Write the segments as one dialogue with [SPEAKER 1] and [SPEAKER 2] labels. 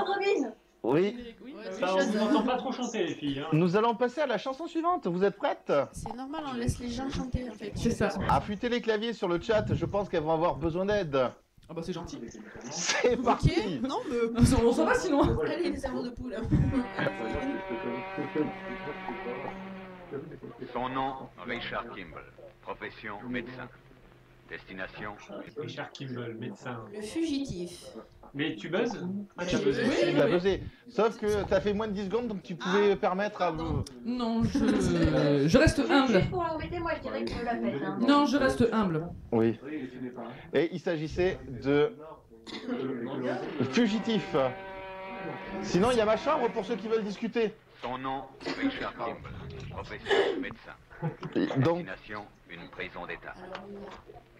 [SPEAKER 1] Bonjour Robin.
[SPEAKER 2] Oui.
[SPEAKER 3] Ça, on vous entend pas trop chanter, les filles. Hein.
[SPEAKER 2] Nous allons passer à la chanson suivante. Vous êtes prêtes?
[SPEAKER 4] C'est normal, on laisse les gens chanter en fait.
[SPEAKER 5] C'est ça.
[SPEAKER 2] Affûtez les claviers sur le chat, je pense qu'elles vont avoir besoin d'aide.
[SPEAKER 5] Ah bah c'est gentil.
[SPEAKER 2] C'est parti.
[SPEAKER 4] Ok, non mais...
[SPEAKER 5] On s'en va sinon.
[SPEAKER 4] Allez, les cerveaux de poule.
[SPEAKER 6] Son nom, Richard Kimball. Profession, médecin. Destination,
[SPEAKER 3] Richard Kimball, médecin.
[SPEAKER 4] Le fugitif.
[SPEAKER 3] Mais tu buzzes? Ah, tu as
[SPEAKER 4] Oui.
[SPEAKER 3] buzzé.
[SPEAKER 2] Il a buzzé. Sauf que t'as fait moins de 10 secondes, donc tu pouvais permettre à vous...
[SPEAKER 5] Non, je reste humble.
[SPEAKER 1] Juste pour l'embêter, moi je dirais que je la pète. Hein.
[SPEAKER 5] Non, je reste humble.
[SPEAKER 2] Oui. Et il s'agissait de... fugitif. Sinon, il y a ma chambre pour ceux qui veulent discuter.
[SPEAKER 6] son nom, Richard Kimball. Profession, médecin.
[SPEAKER 2] Donc,
[SPEAKER 6] Destination, une prison d'État.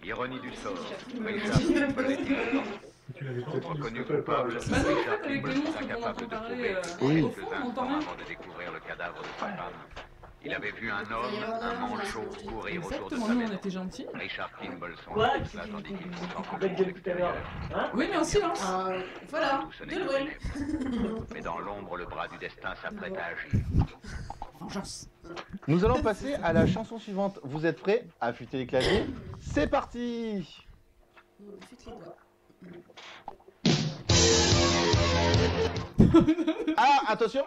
[SPEAKER 6] Ironie du sort, Richard Kimball est innocent. Reconnu coupable,
[SPEAKER 5] Bah non,
[SPEAKER 6] Richard
[SPEAKER 5] avec les
[SPEAKER 6] Kimball
[SPEAKER 5] monstres
[SPEAKER 6] est
[SPEAKER 5] qu'on
[SPEAKER 6] incapable
[SPEAKER 5] entend
[SPEAKER 6] de
[SPEAKER 5] parler,
[SPEAKER 6] prouver
[SPEAKER 5] au
[SPEAKER 6] quelques
[SPEAKER 5] fond, on
[SPEAKER 6] instants
[SPEAKER 5] entend rien.
[SPEAKER 6] avant de découvrir le cadavre de sa femme. Il avait vu un homme, un manchot, courir autour de
[SPEAKER 5] Exactement,
[SPEAKER 6] sa
[SPEAKER 5] nous on
[SPEAKER 6] maison.
[SPEAKER 5] était gentils.
[SPEAKER 6] Richard Kimball son
[SPEAKER 3] Quoi?
[SPEAKER 6] là tandis qu'il contemple
[SPEAKER 3] Belle
[SPEAKER 6] le monde
[SPEAKER 3] gueule tout à l'heure.
[SPEAKER 6] extérieur.
[SPEAKER 3] Hein?
[SPEAKER 5] Oui, mais en silence.
[SPEAKER 4] Voilà,
[SPEAKER 6] Tout ce
[SPEAKER 4] de
[SPEAKER 6] n'est que
[SPEAKER 4] loin.
[SPEAKER 6] ténèbres. Mais dans l'ombre, le bras du destin s'apprête à agir.
[SPEAKER 5] Vengeance.
[SPEAKER 2] nous allons passer à la chanson suivante. Vous êtes prêts? Affûtez les claviers. C'est parti.
[SPEAKER 4] Faites les doigts.
[SPEAKER 2] Ah, attention.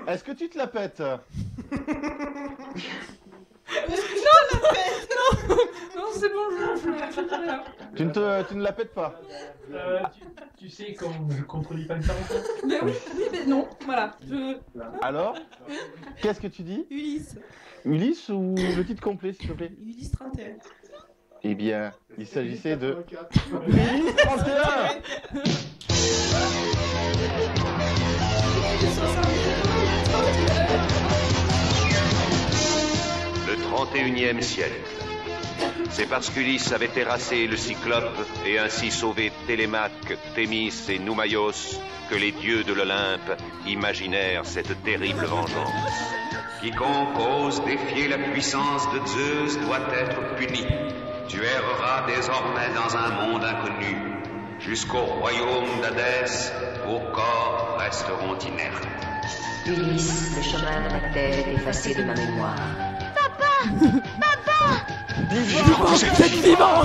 [SPEAKER 2] Est-ce que tu te la pètes?
[SPEAKER 5] Non, c'est bon, je dirai là.
[SPEAKER 2] Tu ne la pètes pas.
[SPEAKER 3] Tu sais qu'on ne contredit pas une femme.
[SPEAKER 5] Mais oui, mais non, voilà.
[SPEAKER 2] Alors, qu'est-ce que tu dis?
[SPEAKER 4] Ulysse.
[SPEAKER 2] Ulysse ou le titre complet, s'il te plaît?
[SPEAKER 4] Ulysse 31.
[SPEAKER 2] Eh bien, il s'agissait de... Ulysse 31.
[SPEAKER 7] Le 31e siècle. C'est parce qu'Ulysse avait terrassé le Cyclope et ainsi sauvé Télémaque, Thémis et Noumaïos que les dieux de l'Olympe imaginèrent cette terrible vengeance. Quiconque ose défier la puissance de Zeus doit être puni. Tu erreras désormais dans un monde inconnu. Jusqu'au royaume d'Hadès, vos corps resteront inertes.
[SPEAKER 8] Ulysse, le chemin de ma terre est effacé de ma mémoire.
[SPEAKER 5] Vous êtes vivant.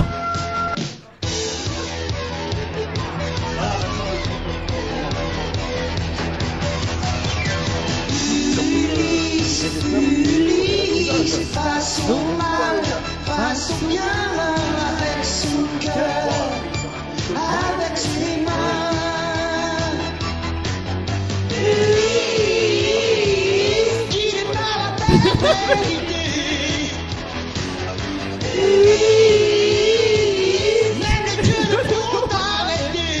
[SPEAKER 9] Face au mal, face au bien, avec son cœur, avec ses mains. Ulysse, qui n'est pas la perpétuité. Ulysse, même les dieux ne pourront t'arrêter.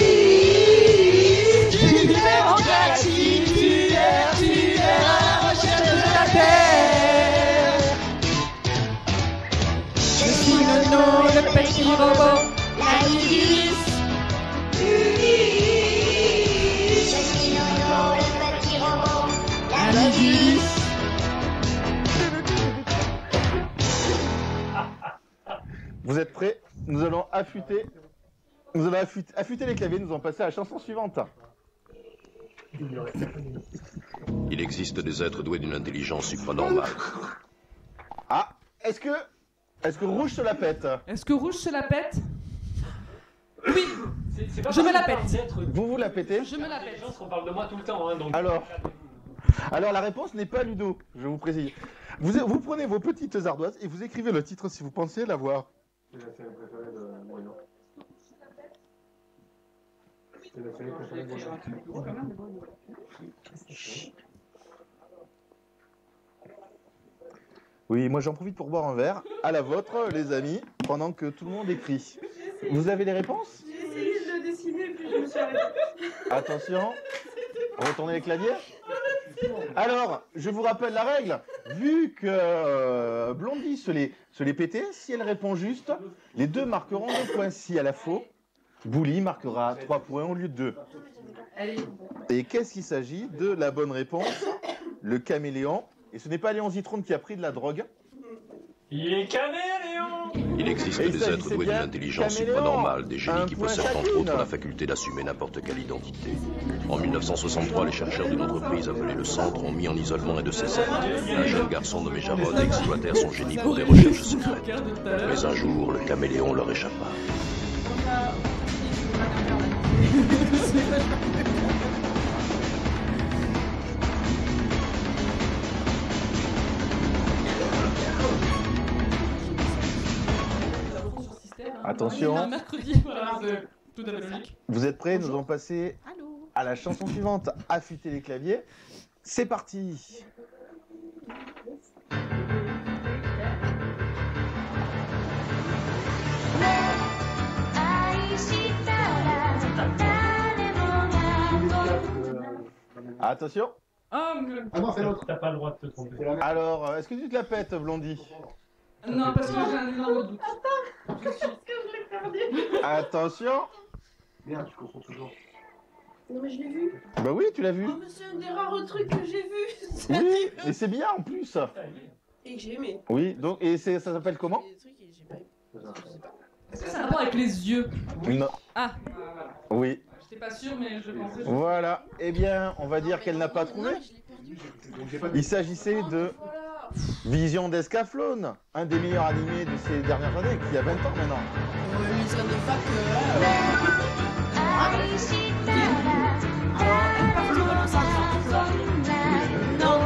[SPEAKER 9] Ulysse, tu es en galaxie, tu es à la recherche de la terre.
[SPEAKER 5] Je suis Nono, le petit robot.
[SPEAKER 9] La Ulysse. Ulysse, je suis Nono, le petit robot. La Ulysse.
[SPEAKER 2] Vous êtes prêts? Nous allons affûter... Nous allons affûter les claviers, nous allons passer à la chanson suivante.
[SPEAKER 7] Il existe des êtres doués d'une intelligence supranormale.
[SPEAKER 2] Ah, est-ce que Rouge se la pète?
[SPEAKER 5] Est-ce que Rouge se la pète? Oui,
[SPEAKER 3] C'est pas
[SPEAKER 5] Je me la
[SPEAKER 3] parce
[SPEAKER 5] pète.
[SPEAKER 3] d'être
[SPEAKER 2] Vous la pétez?
[SPEAKER 5] je me la pète.
[SPEAKER 3] gens qu'on parle de moi tout le temps. Hein, donc...
[SPEAKER 2] Alors la réponse n'est pas Ludo, je vous précise. Vous prenez vos petites ardoises et vous écrivez le titre si vous pensez l'avoir.
[SPEAKER 3] C'est la série préférée de Bruno. C'est la série préférée de Bruno.
[SPEAKER 2] Oui, moi j'en profite pour boire un verre. À la vôtre, les amis, pendant que tout le monde écrit. Vous avez les réponses?
[SPEAKER 4] J'ai essayé de le dessiner, puis je me suis arrêtée.
[SPEAKER 2] Attention, retournez les claviers. Alors, je vous rappelle la règle. Vu que Blondie se les pétait, si elle répond juste, les deux marqueront 2 points. Si elle a faux, Bouli marquera 3 points au lieu de 2.
[SPEAKER 5] Allez.
[SPEAKER 2] Et qu'est-ce qu'il s'agit de la bonne réponse? Le caméléon. Et ce n'est pas Léon Zitrone qui a pris de la drogue.
[SPEAKER 3] Il est caméléon.
[SPEAKER 7] Il existe
[SPEAKER 2] Et il
[SPEAKER 7] des
[SPEAKER 2] s'agissait
[SPEAKER 7] êtres doués d'une
[SPEAKER 2] bien
[SPEAKER 7] intelligence
[SPEAKER 2] caméléon.
[SPEAKER 7] supranormale, des
[SPEAKER 2] Un
[SPEAKER 7] génies qui
[SPEAKER 2] point
[SPEAKER 7] possèdent entre
[SPEAKER 2] chacune.
[SPEAKER 7] autres la faculté d'assumer n'importe quelle identité. En 1963, les chercheurs d'une entreprise appelée le Centre ont mis en isolement un de ces êtres. Un jeune garçon nommé Jarod exploitèrent son génie pour des recherches secrètes. Mais un jour, le caméléon leur échappa.
[SPEAKER 2] Attention.
[SPEAKER 5] Un mercredi, voilà, c'est tout à fait logique.
[SPEAKER 2] Vous êtes prêts? Nous allons passer à la chanson suivante. Affûtez les claviers. C'est parti. Attention.
[SPEAKER 5] Ah
[SPEAKER 3] non, c'est l'autre. T'as pas le droit de te tromper.
[SPEAKER 2] Alors, est-ce que tu te la pètes, Blondie?
[SPEAKER 5] Non, parce que j'ai un énorme doute.
[SPEAKER 4] Attends, est-ce que je l'ai perdu?
[SPEAKER 2] Attention.
[SPEAKER 3] Merde, tu confonds toujours.
[SPEAKER 4] Non, mais je l'ai vu.
[SPEAKER 2] Bah oui, tu l'as vu.
[SPEAKER 4] Oh, mais c'est un des rares trucs que j'ai vu.
[SPEAKER 2] Oui, et c'est bien en plus.
[SPEAKER 4] Et que j'ai aimé.
[SPEAKER 2] Oui, donc, et ça s'appelle comment?
[SPEAKER 4] Des trucs que j'ai pas aimé.
[SPEAKER 5] Est-ce que ça a un rapport avec les yeux?
[SPEAKER 2] Non.
[SPEAKER 5] Ah,
[SPEAKER 2] Oui.
[SPEAKER 5] j'étais pas sûre, mais je pensais.
[SPEAKER 2] Voilà. Eh bien, on va dire qu'elle n'a pas trouvé. Il s'agissait de Vision d'Escaflowne, un des meilleurs animés de ces dernières années, qui a 20 ans maintenant.
[SPEAKER 4] Les zones de fac, partout dans le centre. Non,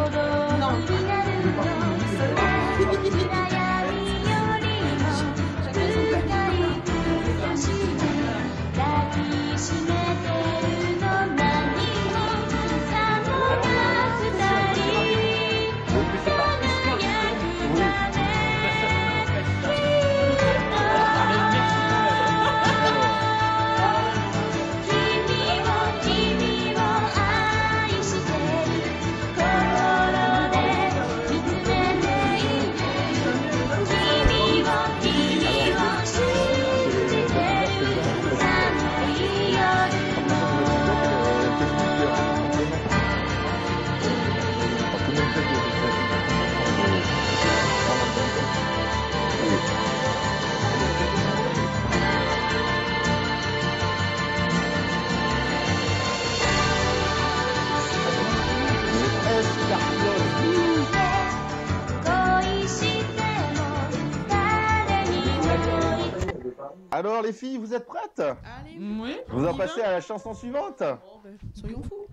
[SPEAKER 2] Alors les filles, vous êtes prêtes?
[SPEAKER 4] Allez,
[SPEAKER 5] Oui.
[SPEAKER 2] Vous en passez à la chanson suivante.
[SPEAKER 4] bon, ben, soyons fous.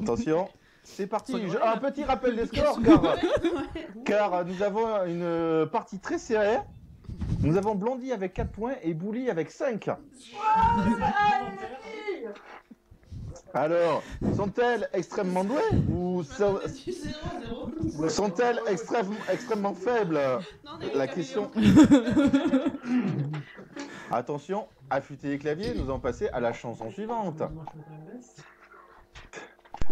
[SPEAKER 2] Attention, c'est parti.
[SPEAKER 5] Soyons
[SPEAKER 2] Un petit rappel des scores car nous avons une partie très serrée. Nous avons Blondie avec 4 points et Bouli avec 5. Alors, sont-elles extrêmement douées ou sont-elles extrêmement faibles? La question. Attention, affûtez les claviers, nous allons passer à la chanson suivante.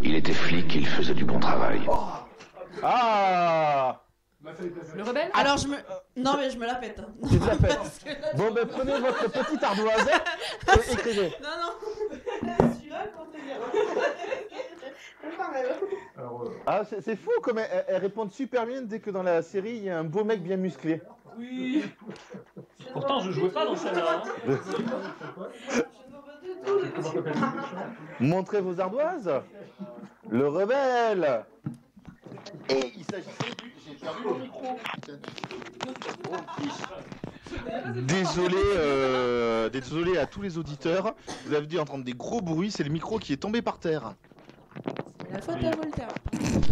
[SPEAKER 6] Il était flic, il faisait du bon travail.
[SPEAKER 2] Ah!
[SPEAKER 5] Le rebelle?
[SPEAKER 4] Alors je me... Non mais je me la pète.
[SPEAKER 2] Tu te la pètes. Bon ben prenez votre petite ardoise et écrivez.
[SPEAKER 4] Non. Celui-là, comment te dire?
[SPEAKER 2] Ah c'est fou comme elles répondent super bien dès que dans la série il y a un beau mec bien musclé.
[SPEAKER 5] Oui.
[SPEAKER 3] Pourtant, je jouais pas dans celle-là.
[SPEAKER 2] Montrez vos ardoises. Le rebelle. Et il s'agissait du... J'ai perdu mon micro. Désolé à tous les auditeurs. Vous avez dû entendre des gros bruits, c'est le micro qui est tombé par terre.
[SPEAKER 4] La faute à Voltaire.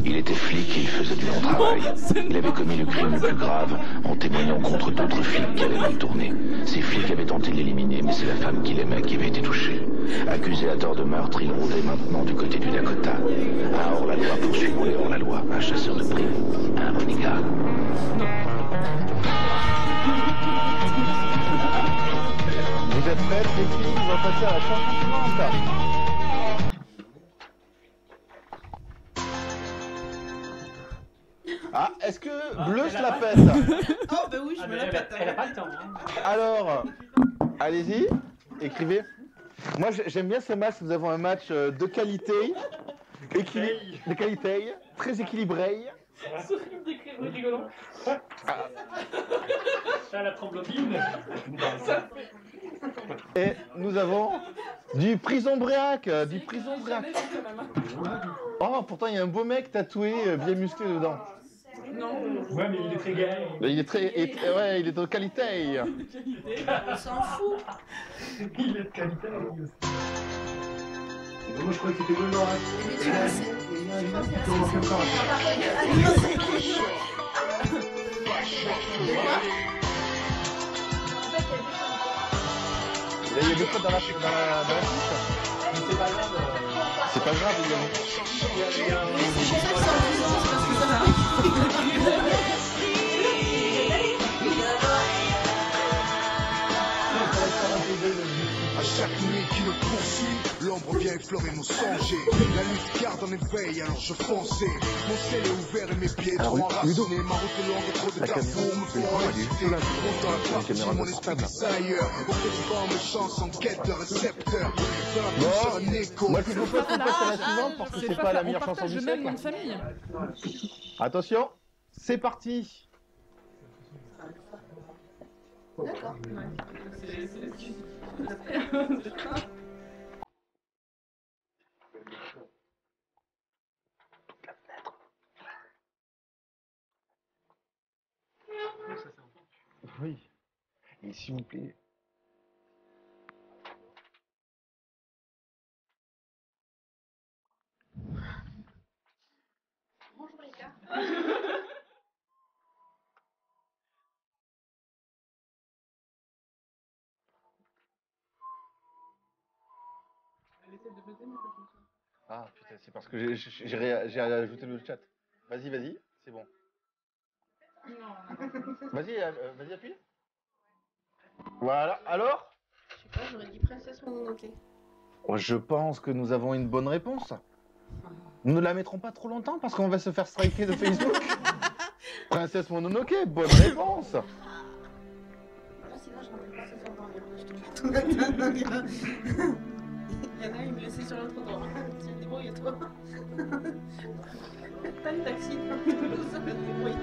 [SPEAKER 6] Il était flic, il faisait du bon travail. Il avait commis le crime le plus grave en témoignant contre d'autres flics qui avaient mal tourné. Ces flics avaient tenté de l'éliminer, mais c'est la femme qu'il aimait qui avait été touchée. Accusé à tort de meurtre, il rôdait maintenant du côté du Dakota. Un hors-la-loi poursuivant les hors-la-loi, un chasseur de primes, un renégat.
[SPEAKER 2] Vous êtes prêtes les filles? On va passer à la chanson suivante. Ah, est-ce que Bleu se la pète?
[SPEAKER 4] Oh bah oui, je me la pète.
[SPEAKER 3] Elle a pas le temps.
[SPEAKER 2] Alors, allez-y, écrivez. Moi j'aime bien ce match, nous avons un match de qualité, de qualité, très équilibré.
[SPEAKER 3] C'est horrible d'écrire rigolant. T'as la tromblotine.
[SPEAKER 2] Et nous avons du prison bréac, du prison bréac. Oh, pourtant il y a un beau mec tatoué, bien musclé dedans.
[SPEAKER 5] Non.
[SPEAKER 3] Ouais, mais il est très gay.
[SPEAKER 2] Il est très, ouais, il est de qualité.
[SPEAKER 5] On s'en fout.
[SPEAKER 3] Il est de qualité.
[SPEAKER 10] Moi je croyais que c'était le Nord.
[SPEAKER 2] Il y a des fois dans la fiche.
[SPEAKER 3] Mais c'est pas grave.
[SPEAKER 2] C'est pas grave, il y a...
[SPEAKER 11] À chaque nuit qui me poursuit, l'ombre vient effleurer nos sangers. La lutte garde en éveil, alors je fonçais. Mon ciel est ouvert et mes pieds trop enracinés. Ma route est longue et trop de carrefours me font agiter. Montant la partie, mon esprit glisse ailleurs. Au fait du vent, mes chances en quête de récepteurs. Dans la un écho.
[SPEAKER 2] Moi, je vous propose qu'on passe à la suivante parce que c'est pas la meilleure chanson du siècle.
[SPEAKER 5] Même famille.
[SPEAKER 2] Attention, c'est parti.
[SPEAKER 1] D'accord.
[SPEAKER 2] Oui. Et s'il vous plaît.
[SPEAKER 1] Bonjour les gars.
[SPEAKER 2] Ah putain, c'est parce que j'ai ajouté le chat. Vas-y, vas-y, c'est bon. Vas-y, vas-y, appuie. Voilà, alors?
[SPEAKER 1] Je sais pas, j'aurais dit princesse Mononoke.
[SPEAKER 2] Je pense que nous avons une bonne réponse. Nous ne la mettrons pas trop longtemps parce qu'on va se faire striker de Facebook. Princesse Mononoke, bonne réponse.
[SPEAKER 1] Sinon, je rentrais pas ce soir dormir. Tout le il y en a, il me laissait sur le trottoir. Tiens, débrouille-toi. Pas le taxi, ça me débrouille.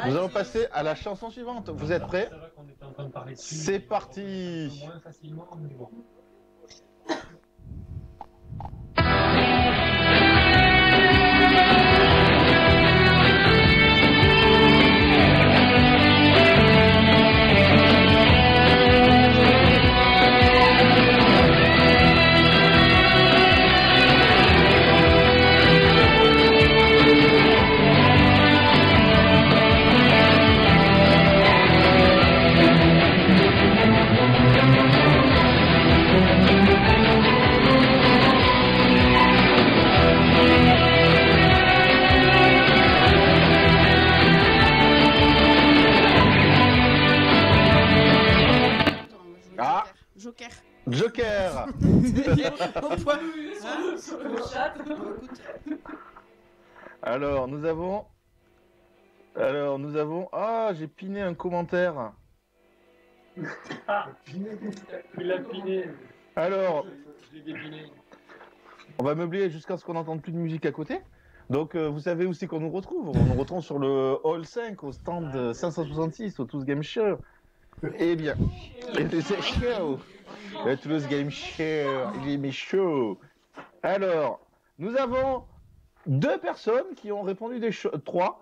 [SPEAKER 2] Nous allons passer à la chanson suivante. Vous êtes prêts?
[SPEAKER 3] Ça va qu'on était en train de parler dessus.
[SPEAKER 2] C'est parti.
[SPEAKER 3] Moins facilement, mais bon.
[SPEAKER 1] Joker.
[SPEAKER 2] Joker.
[SPEAKER 5] Au point sur le chat.
[SPEAKER 2] Alors, nous avons... Ah, j'ai piné un commentaire.
[SPEAKER 3] Ah, il a piné.
[SPEAKER 2] Alors,
[SPEAKER 3] Je l'ai dépiné.
[SPEAKER 2] on va meubler jusqu'à ce qu'on n'entende plus de musique à côté. Donc, vous savez où c'est qu'on nous retrouve? On nous retrouve sur le Hall 5, au stand 566, au Toulouse Game Show. Eh bien, c'est chaud. Le Toulouse Game Show, il est chaud. Alors, nous avons deux personnes qui ont répondu des choses. Trois.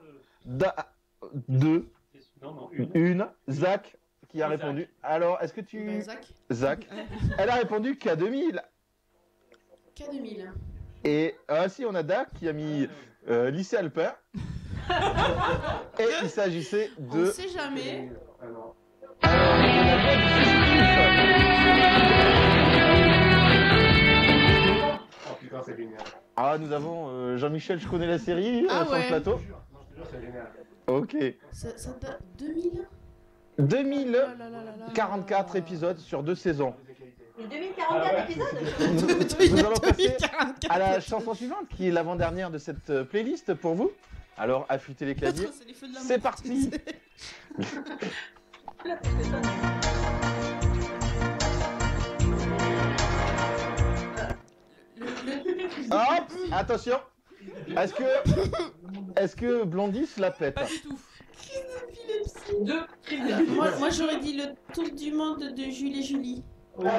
[SPEAKER 2] Deux.
[SPEAKER 3] Non,
[SPEAKER 2] une. Zach qui a répondu. Alors, est-ce que tu... Zach. Elle a répondu K2000.
[SPEAKER 1] K2000.
[SPEAKER 2] Et ainsi, on a Dak qui a mis lycée alpin. Et il s'agissait de...
[SPEAKER 1] On sait jamais.
[SPEAKER 10] Oh putain, c'est génial.
[SPEAKER 2] Ah, nous avons Jean-Michel, je connais la série,
[SPEAKER 1] Ah
[SPEAKER 2] sur
[SPEAKER 1] ouais.
[SPEAKER 2] le plateau.
[SPEAKER 10] C'est génial.
[SPEAKER 2] Ok.
[SPEAKER 1] Ça date 2000
[SPEAKER 2] 2044 épisodes sur 2 saisons.
[SPEAKER 1] Mais 2044 épisodes.
[SPEAKER 2] Nous allons passer à la chanson suivante, qui est l'avant-dernière de cette playlist pour vous. Alors, affûtez les claviers. C'est parti. Hop, attention. Est-ce que Blondie se la pète?
[SPEAKER 5] Pas du tout.
[SPEAKER 1] Crise d'épilepsie.
[SPEAKER 5] 2.
[SPEAKER 1] Moi j'aurais dit le tour du monde de Jules et Julie.
[SPEAKER 2] Non,
[SPEAKER 1] Non,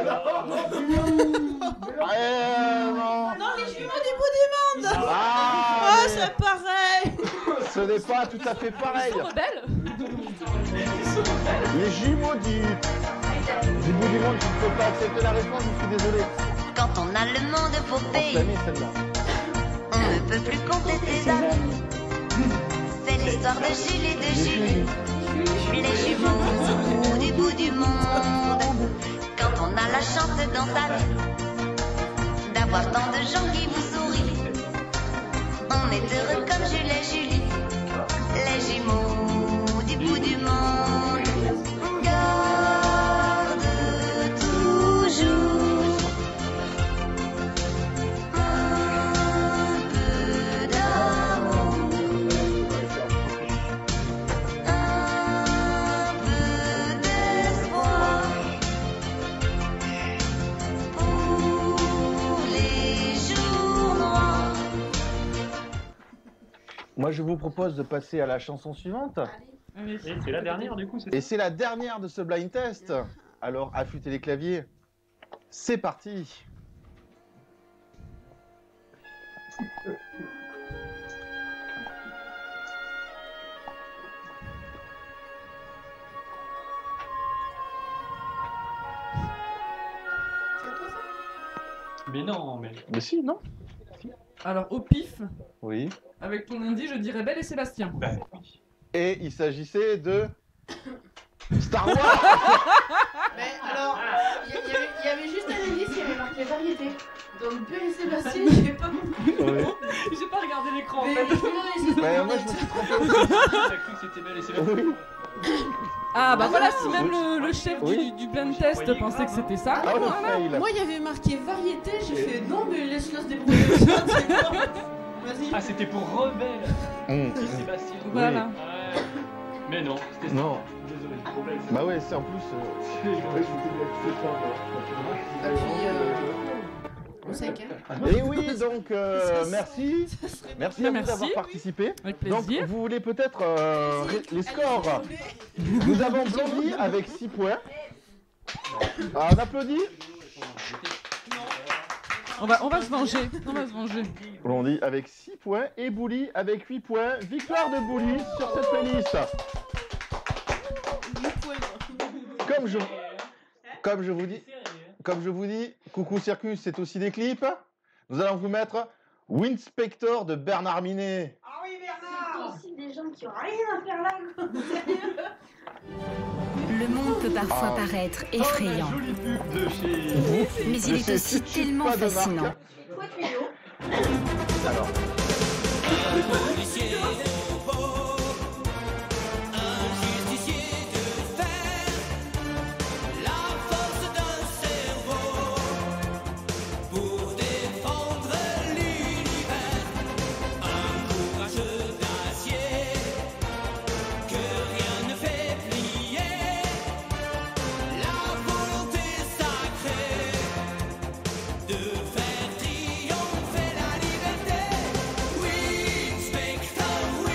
[SPEAKER 1] les jumeaux du bout du monde.
[SPEAKER 2] Ah,
[SPEAKER 1] Oh, c'est pareil.
[SPEAKER 2] ce n'est pas tout à fait pareil.
[SPEAKER 5] Ils sont rebelles.
[SPEAKER 2] Les jumeaux du bout du monde, je ne peux pas accepter la réponse, je suis désolé.
[SPEAKER 8] Quand on a le monde pour
[SPEAKER 2] On se
[SPEAKER 8] payer,
[SPEAKER 2] l'a mis celle-là.
[SPEAKER 8] on ne peut plus compter ses amis. C'est l'histoire de Jules et de Julie, les jumeaux du bout du monde. Quand on a la chance dans sa vie d'avoir tant de gens qui vous sourient, on est heureux comme Jules et Julie, les jumeaux du bout du monde. Garde toujours un peu d'amour, un peu d'espoir pour les jours noirs.
[SPEAKER 2] Moi, je vous propose de passer à la chanson suivante.
[SPEAKER 3] Et c'est la dernière du coup, c'est
[SPEAKER 2] Et c'est la dernière de ce blind test. Alors, affûtez les claviers. C'est parti.
[SPEAKER 3] Mais non, mais.
[SPEAKER 2] Mais si, non?
[SPEAKER 5] Alors, au pif,
[SPEAKER 2] Oui.
[SPEAKER 5] avec ton indice, je dirais Belle et Sébastien.
[SPEAKER 3] Ben oui.
[SPEAKER 2] Et il s'agissait de Star Wars.
[SPEAKER 1] Mais alors, il y avait juste un indice, il y avait marqué variété. Donc Belle et Sébastien, j'ai pas compris.
[SPEAKER 2] Oui.
[SPEAKER 5] J'ai pas regardé l'écran en
[SPEAKER 1] Mais
[SPEAKER 5] fait.
[SPEAKER 2] Moi, je me suis trompé aussi.
[SPEAKER 3] J'ai cru que c'était belle et c'est
[SPEAKER 2] Oui.
[SPEAKER 5] Ah bah voilà, si même le chef
[SPEAKER 2] Oui.
[SPEAKER 5] du blind test pensait que c'était ça.
[SPEAKER 2] Ah, le
[SPEAKER 5] voilà.
[SPEAKER 2] fail.
[SPEAKER 1] Moi, il y avait marqué variété, j'ai fait non, mais laisse-le se débrouiller. Vas-y.
[SPEAKER 3] Ah, c'était pour Rebelle et Sébastien.
[SPEAKER 5] Voilà.
[SPEAKER 3] Ouais. Mais non, c'était ça.
[SPEAKER 2] Non.
[SPEAKER 3] Désolé, problème.
[SPEAKER 2] Bah ouais, c'est en plus.
[SPEAKER 1] On sait qu'elle.
[SPEAKER 2] Et oui, donc merci. Merci à vous d'avoir participé.
[SPEAKER 5] Avec
[SPEAKER 2] Donc
[SPEAKER 5] plaisir.
[SPEAKER 2] vous voulez peut-être les scores. Nous avons Blondie avec 6 points. Ah, on applaudit.
[SPEAKER 5] On va se venger. On va se venger.
[SPEAKER 2] Blondie avec 6 points et Bouli avec 8 points. Victoire de Bouli sur cette playlist. Comme je vous dis, Coucou Circus, c'est aussi des clips. Nous allons vous mettre Winspector de Bernard Minet.
[SPEAKER 1] Ah oui, Bernard. C'est aussi des gens qui ont rien à faire là. Sérieux.
[SPEAKER 12] Le monde peut parfois paraître effrayant, mais il est aussi tellement fascinant.
[SPEAKER 2] Alors.
[SPEAKER 9] De faire triompher la liberté. Oui, Spectre, oui.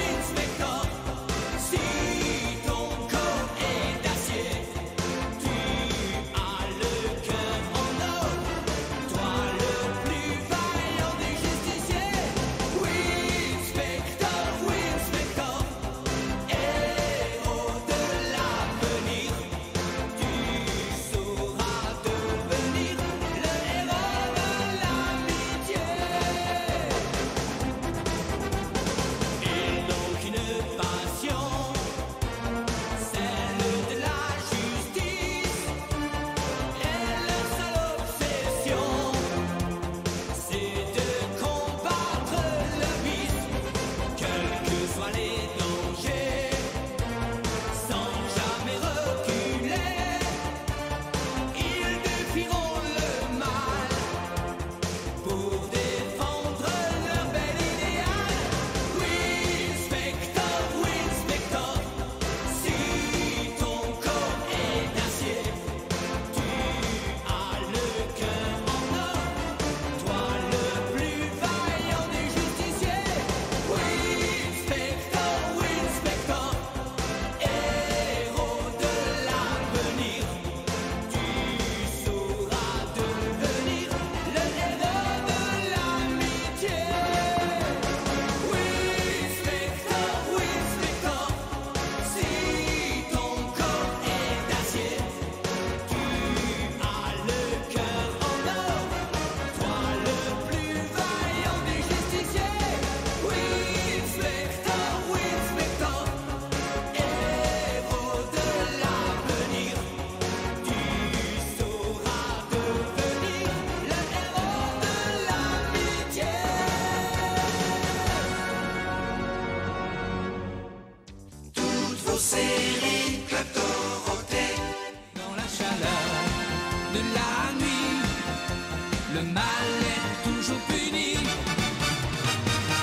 [SPEAKER 9] le mal est toujours puni.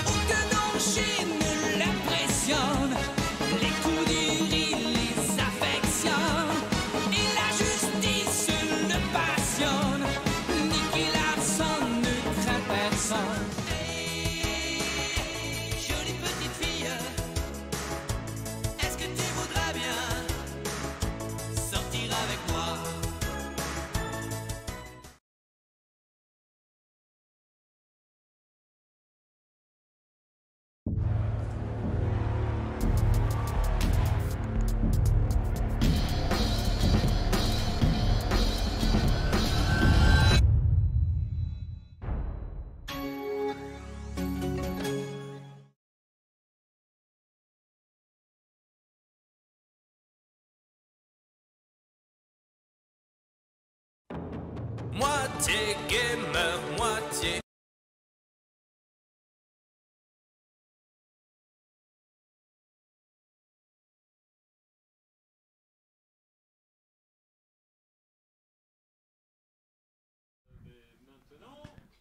[SPEAKER 9] Aucun danger ne l'impressionne, les coups durs il les affectionne, et la justice le passionne. Nicky Larson ne craint personne. Hey, jolie petite fille, est-ce que tu voudrais bien sortir avec moi? Moitié gamer, moitié.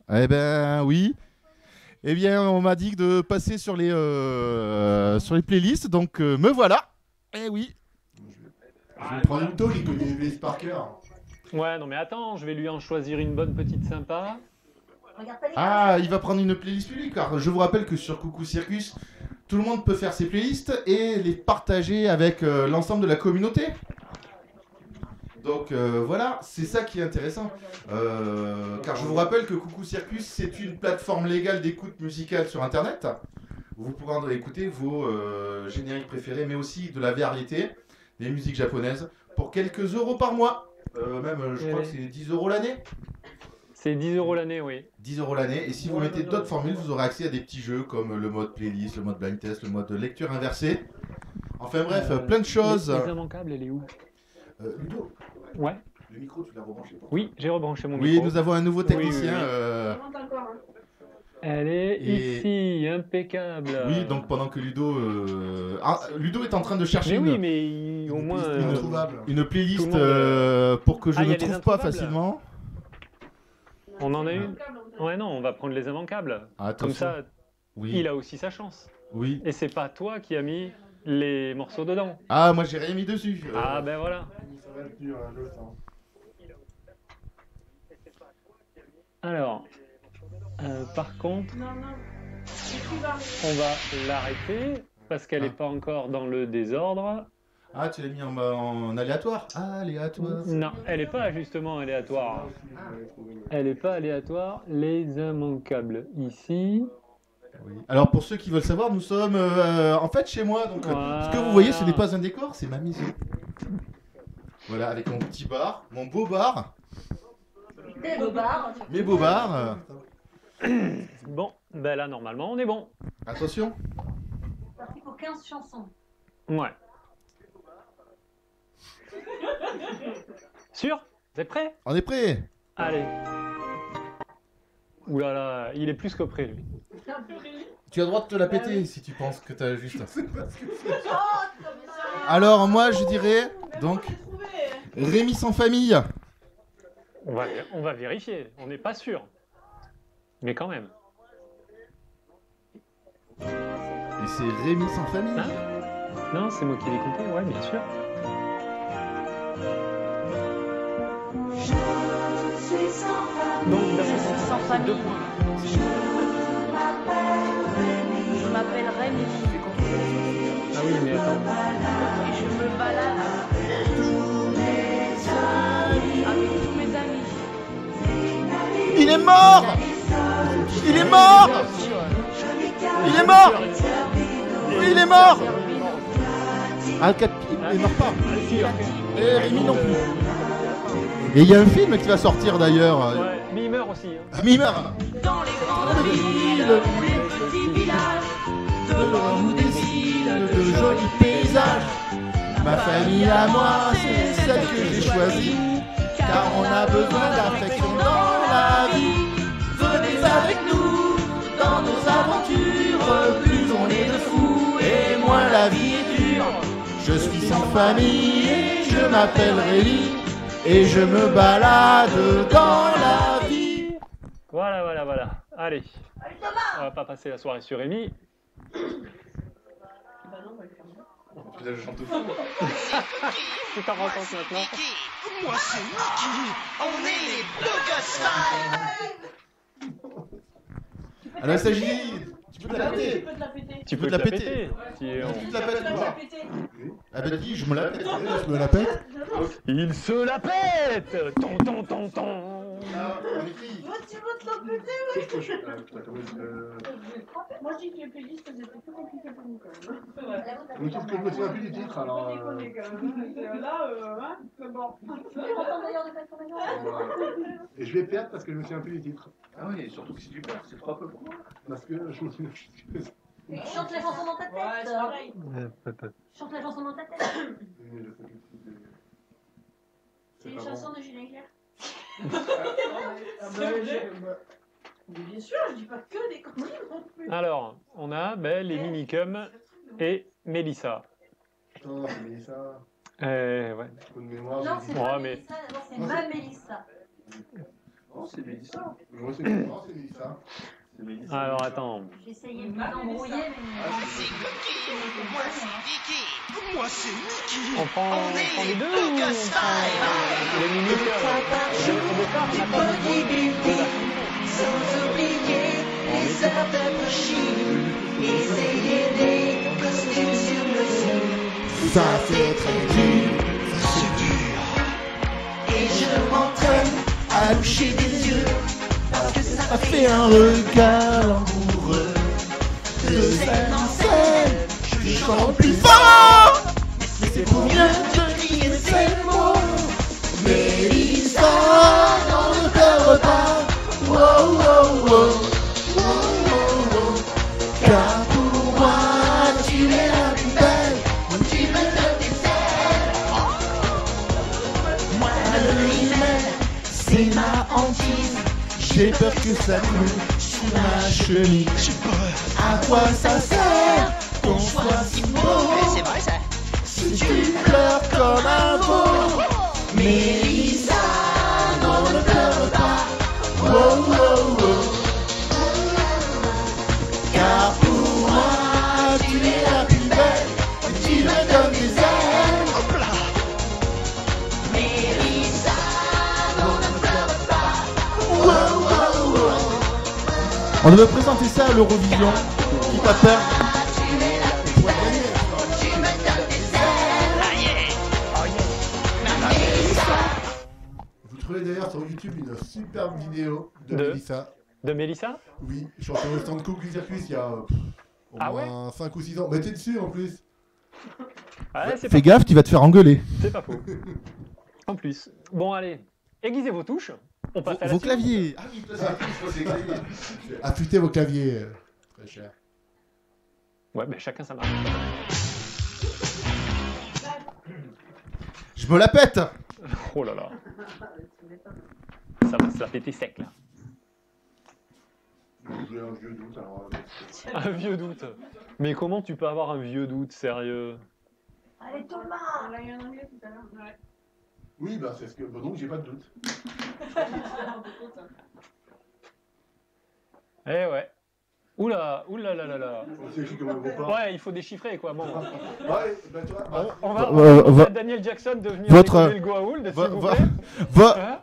[SPEAKER 2] Eh ben oui. Eh bien, on m'a dit de passer sur les playlists, donc me voilà. Eh oui.
[SPEAKER 13] Je vais prendre une tôle, il connaît les playlists par cœur.
[SPEAKER 3] Ouais, non mais attends, je vais lui en choisir une bonne petite sympa.
[SPEAKER 2] Ah, il va prendre une playlist publique, car je vous rappelle que sur Coucou Circus, tout le monde peut faire ses playlists et les partager avec l'ensemble de la communauté. Donc voilà, c'est ça qui est intéressant. Car je vous rappelle que Coucou Circus, c'est une plateforme légale d'écoute musicale sur Internet. Vous pourrez écouter vos génériques préférés, mais aussi de la variété, des musiques japonaises, pour quelques euros par mois. Même, je crois que c'est 10 € l'année.
[SPEAKER 3] C'est 10 € l'année, oui.
[SPEAKER 2] 10 € l'année. Et si vous mettez d'autres formules, vous aurez accès à des petits jeux comme le mode playlist, le mode blind test, le mode lecture inversée. Enfin bref, plein de choses.
[SPEAKER 3] Les immanquables, elle est où?
[SPEAKER 2] Ludo.
[SPEAKER 3] Ouais.
[SPEAKER 2] Le micro, tu l'as rebranché pour
[SPEAKER 3] Oui, j'ai rebranché mon
[SPEAKER 2] micro. Oui, nous avons un nouveau technicien.
[SPEAKER 3] Elle est ici, impeccable.
[SPEAKER 2] Oui, donc pendant que Ludo... Ludo est en train de chercher
[SPEAKER 3] au moins
[SPEAKER 2] une playlist pour que je ne trouve pas facilement.
[SPEAKER 3] On en a une. Ouais, non, on va prendre les immanquables.
[SPEAKER 2] Attention.
[SPEAKER 3] Comme ça, il a aussi sa chance.
[SPEAKER 2] Oui.
[SPEAKER 3] Et c'est pas toi qui as mis les morceaux dedans.
[SPEAKER 2] Ah, moi j'ai rien mis dessus.
[SPEAKER 3] Ah, ben voilà. Alors, par contre, on va l'arrêter parce qu'elle n'est pas encore dans le désordre.
[SPEAKER 2] Ah, tu l'as mis en aléatoire? Ah, aléatoire.
[SPEAKER 3] Non, elle n'est pas justement aléatoire. Elle n'est pas aléatoire. Les immanquables ici.
[SPEAKER 2] Oui. Alors pour ceux qui veulent savoir, nous sommes en fait chez moi. Donc ce que vous voyez, ce n'est pas un décor, c'est ma maison. Voilà, avec mon petit bar, mon beau bar.
[SPEAKER 1] Tes beaux bars.
[SPEAKER 2] Mes beaux bars.
[SPEAKER 3] Bon, ben là normalement on est bon.
[SPEAKER 2] Attention.
[SPEAKER 1] C'est parti pour 15 chansons.
[SPEAKER 3] Ouais. Sûr? Vous êtes prêts?
[SPEAKER 2] On est prêts.
[SPEAKER 3] Allez. Ouh là là, il est plus que prêt lui.
[SPEAKER 2] Tu as le droit de te la péter si tu penses que t'as juste. Alors moi je dirais donc Rémi sans famille.
[SPEAKER 3] On va vérifier, on n'est pas sûr. Mais quand même.
[SPEAKER 2] Et c'est Rémi sans famille.
[SPEAKER 3] Hein? Non, c'est moi qui l'ai coupé, ouais, bien sûr.
[SPEAKER 1] Donc, sans famille. Je m'appelle Rémi.
[SPEAKER 3] Ah oui, mais attends.
[SPEAKER 1] Et je me balade avec tous mes amis.
[SPEAKER 2] Il est mort! Il est mort! Il est mort! Il est mort! Ah, Capi, il est mort pas. Et Rémi non plus. Et il y a un film qui va sortir d'ailleurs.
[SPEAKER 3] Ouais, mais il meurt aussi. Hein.
[SPEAKER 2] Mais il meurt.
[SPEAKER 1] Dans les grandes villes ou les petits villages, devant nous défilent
[SPEAKER 2] de jolis paysages. Ma famille à moi, c'est celle que j'ai choisie. Car on a besoin d'affection dans la vie. Venez avec nous dans nos aventures. Plus on est de fous et moins la vie est dure. Je suis sans famille et je m'appelle Rémi. Et je me balade dans la vie.
[SPEAKER 3] Allez. On va pas passer la soirée sur Amy.
[SPEAKER 1] Bah non, on va le faire.
[SPEAKER 13] Putain, je chante fou.
[SPEAKER 3] Tu t'en rends compte maintenant?
[SPEAKER 9] Moi c'est Mickey, on est les Bugger Style.
[SPEAKER 13] Anastasie, tu peux te la
[SPEAKER 1] Ah oui, tu
[SPEAKER 13] péter.
[SPEAKER 1] peux te la péter.
[SPEAKER 3] Tu peux te la péter. Si on-
[SPEAKER 13] Tu te la pètes,
[SPEAKER 1] Tu peux te la
[SPEAKER 13] moi.
[SPEAKER 1] péter.
[SPEAKER 13] Ah bah dis, je me la pète. Je me la pète.
[SPEAKER 3] Il se la pète. Ton ton ton ton.
[SPEAKER 13] Ah, Mickey.
[SPEAKER 1] Moi, tu veux te la péter, ouais. Moi, je dis que les playlists, c'était plus compliqué pour nous, quand même. C'est vrai.
[SPEAKER 10] Mais qu'est-ce que je me souviens plus du titre alors
[SPEAKER 1] On déconne, quand même. Là, hein, c'est bon.
[SPEAKER 10] Et je vais perdre parce que je me souviens plus du titre.
[SPEAKER 2] Ah oui, surtout que si tu perds, c'est trop peu pour moi.
[SPEAKER 10] Parce que je me souviens plus.
[SPEAKER 14] Chante la chanson dans ta tête.
[SPEAKER 1] Ouais, c'est pareil.
[SPEAKER 14] Chante la chanson dans ta tête. C'est les chansons de Julien Clerc.
[SPEAKER 1] Mais bien sûr, je dis pas que des conneries non plus.
[SPEAKER 3] Alors, on a les Minicums et Mélissa.
[SPEAKER 10] Non, c'est Mélissa.
[SPEAKER 3] Ouais.
[SPEAKER 10] Coup de mémoire.
[SPEAKER 14] Non, c'est
[SPEAKER 3] Ouais,
[SPEAKER 14] pas
[SPEAKER 3] mais-
[SPEAKER 14] Mélissa, d'abord c'est ma Mélissa.
[SPEAKER 2] Non, c'est Mélissa.
[SPEAKER 10] Moi, c'est Mélissa. C'est Mélissa.
[SPEAKER 3] Alors, attends.
[SPEAKER 14] J'ai essayé de m'embrouiller, mais.
[SPEAKER 9] Moi c'est Vicky, moi c'est Mickey.
[SPEAKER 3] On prend les deux ou on
[SPEAKER 9] Bugger
[SPEAKER 3] prend
[SPEAKER 9] Style.
[SPEAKER 3] les Minicums? Au départ, on a pas
[SPEAKER 9] Sans oublier les heures de machine. Essayer des costumes sur mesure.
[SPEAKER 13] Ça c'est très dur.
[SPEAKER 9] C'est dur. Et je m'entraîne à loucher des yeux. Parce que ça
[SPEAKER 13] Ça fait un regard amoureux. De scène en scène, je chante plus fort. Mais c'est pour mieux te crier ces mots. Mélissa, n'en ne pleure pas. Wow, wow, wow. Wow, wow, wow. Car pour moi, tu es la plus belle. Tu me donnes des ailes. Moi, le hymen, c'est ma hantise. J'ai peur que ça coule sous ma chemise. À quoi ça sert qu'on soit si beau?
[SPEAKER 9] C'est vrai ça.
[SPEAKER 13] Si tu pleures comme un veau. Mélissa, non ne pleure pas. Wow, wow, wow. Car pour moi, tu es la plus belle. Tu me donnes des ailes.
[SPEAKER 9] Mélissa, non ne pleure pas.
[SPEAKER 13] Wow, wow, wow. On devait présenter ça à l'Eurovision. Qui t'a peur?
[SPEAKER 9] Tu me donnes des ailes. Ah yeah. Oh yeah. Mélissa.
[SPEAKER 13] Vous trouvez d'ailleurs sur YouTube une superbe vidéo de
[SPEAKER 3] De
[SPEAKER 13] Mélissa.
[SPEAKER 3] De Mélissa?
[SPEAKER 13] Oui, je suis en stand Cookie Circus il y a au
[SPEAKER 3] Ah ouais
[SPEAKER 13] moins 5 ou 6 ans. Mais t'es dessus en plus.
[SPEAKER 3] Ouais, c'est
[SPEAKER 13] Fais
[SPEAKER 3] pas
[SPEAKER 13] gaffe, tu vas te faire engueuler.
[SPEAKER 3] C'est pas faux. En plus. Bon, allez. Aiguisez vos touches. On passe à la
[SPEAKER 13] Vos
[SPEAKER 3] suite.
[SPEAKER 13] claviers.
[SPEAKER 10] Ah oui, ça, c'est clavier.
[SPEAKER 13] Affûtez vos claviers. Très cher.
[SPEAKER 3] Ouais, mais chacun sa marque.
[SPEAKER 13] Je me la pète.
[SPEAKER 3] Oh là là. Ça va péter sec là.
[SPEAKER 10] J'ai un vieux doute alors.
[SPEAKER 3] Un vieux doute. Mais comment tu peux avoir un vieux doute, sérieux?
[SPEAKER 14] Allez, Thomas.
[SPEAKER 1] On l'a eu en anglais tout à l'heure. Ouais.
[SPEAKER 10] Oui, bah c'est ce que. Bah, donc j'ai pas de doute.
[SPEAKER 3] Eh ouais. Oula, oula là là là.
[SPEAKER 10] C'est écrit comme un gros pas.
[SPEAKER 3] Ouais, il faut déchiffrer quoi. Bon.
[SPEAKER 10] Ouais, bah tu vois. Bah,
[SPEAKER 3] On va demander à Daniel Jackson de venir
[SPEAKER 13] votre-
[SPEAKER 3] découvrir le Goa'uld, s'il vous plaît. Hein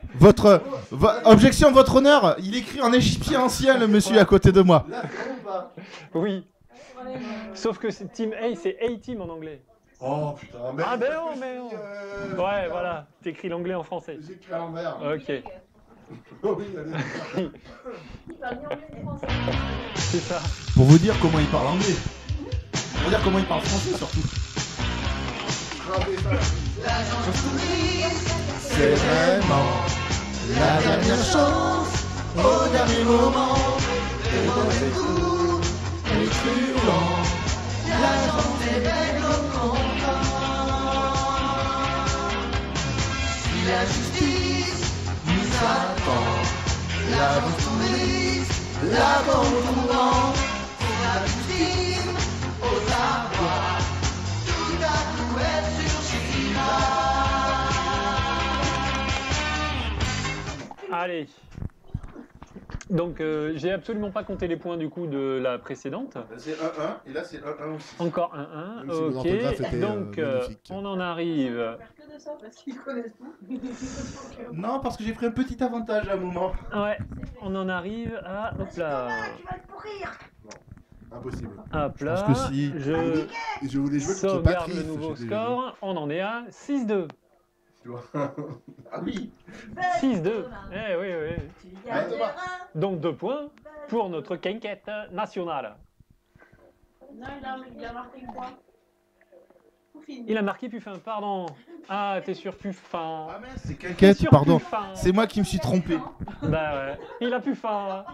[SPEAKER 13] Objection, votre honneur. Il écrit en égyptien ancien, le monsieur à côté de moi.
[SPEAKER 10] là, c'est bon ou pas?
[SPEAKER 3] Oui. Sauf que c'est Team A, c'est A-Team en anglais.
[SPEAKER 10] Oh putain, mais.
[SPEAKER 3] Ah ben non, mais non. Ouais, voilà. T'écris l'anglais en français.
[SPEAKER 10] J'ai écrit à l'envers.
[SPEAKER 3] Ok.
[SPEAKER 10] Oh oui, allez.
[SPEAKER 14] Il parle ni anglais ni français.
[SPEAKER 3] C'est ça.
[SPEAKER 13] Pour vous dire comment il parle anglais. Pour vous dire comment il parle français surtout. C'est vraiment la dernière chance au dernier moment. Et dans les coups, les truands, la chance est belle au content. Si la justice nous attend, la justice, la bonne courant, la justice, au savoir, tout à coup elle surgira.
[SPEAKER 3] Allez. Donc, j'ai absolument pas compté les points du coup de la précédente.
[SPEAKER 2] C'est 1-1 et là c'est 1-1 aussi.
[SPEAKER 3] Encore 1-1,
[SPEAKER 13] Même si mon orthographe
[SPEAKER 3] ok.
[SPEAKER 13] était,
[SPEAKER 3] Donc,
[SPEAKER 13] magnifique.
[SPEAKER 3] on en arrive.
[SPEAKER 1] Que de ça parce qu'ils connaissent tout.
[SPEAKER 2] Non, parce que j'ai pris un petit avantage à un moment.
[SPEAKER 3] Ouais, on en arrive à. Hop là.
[SPEAKER 14] Tu vas te pourrir.
[SPEAKER 13] Impossible.
[SPEAKER 3] Hop là.
[SPEAKER 13] Je pense que si je voulais jouer contre
[SPEAKER 3] Sauvegarde
[SPEAKER 13] Patrice,
[SPEAKER 3] le nouveau
[SPEAKER 13] j'ai-
[SPEAKER 3] score. On en est à 6-2.
[SPEAKER 2] Ah oui.
[SPEAKER 3] 6-2. Eh oui, oui. Donc 2 points pour notre quinquette nationale.
[SPEAKER 1] Non, il a marqué quoi?
[SPEAKER 3] Il a marqué Puffin, pardon. Ah, t'es sur Puffin.
[SPEAKER 2] Ah mince, c'est
[SPEAKER 13] Quinquette, pardon. C'est moi qui me suis trompé.
[SPEAKER 3] Bah ouais, il a Puffin.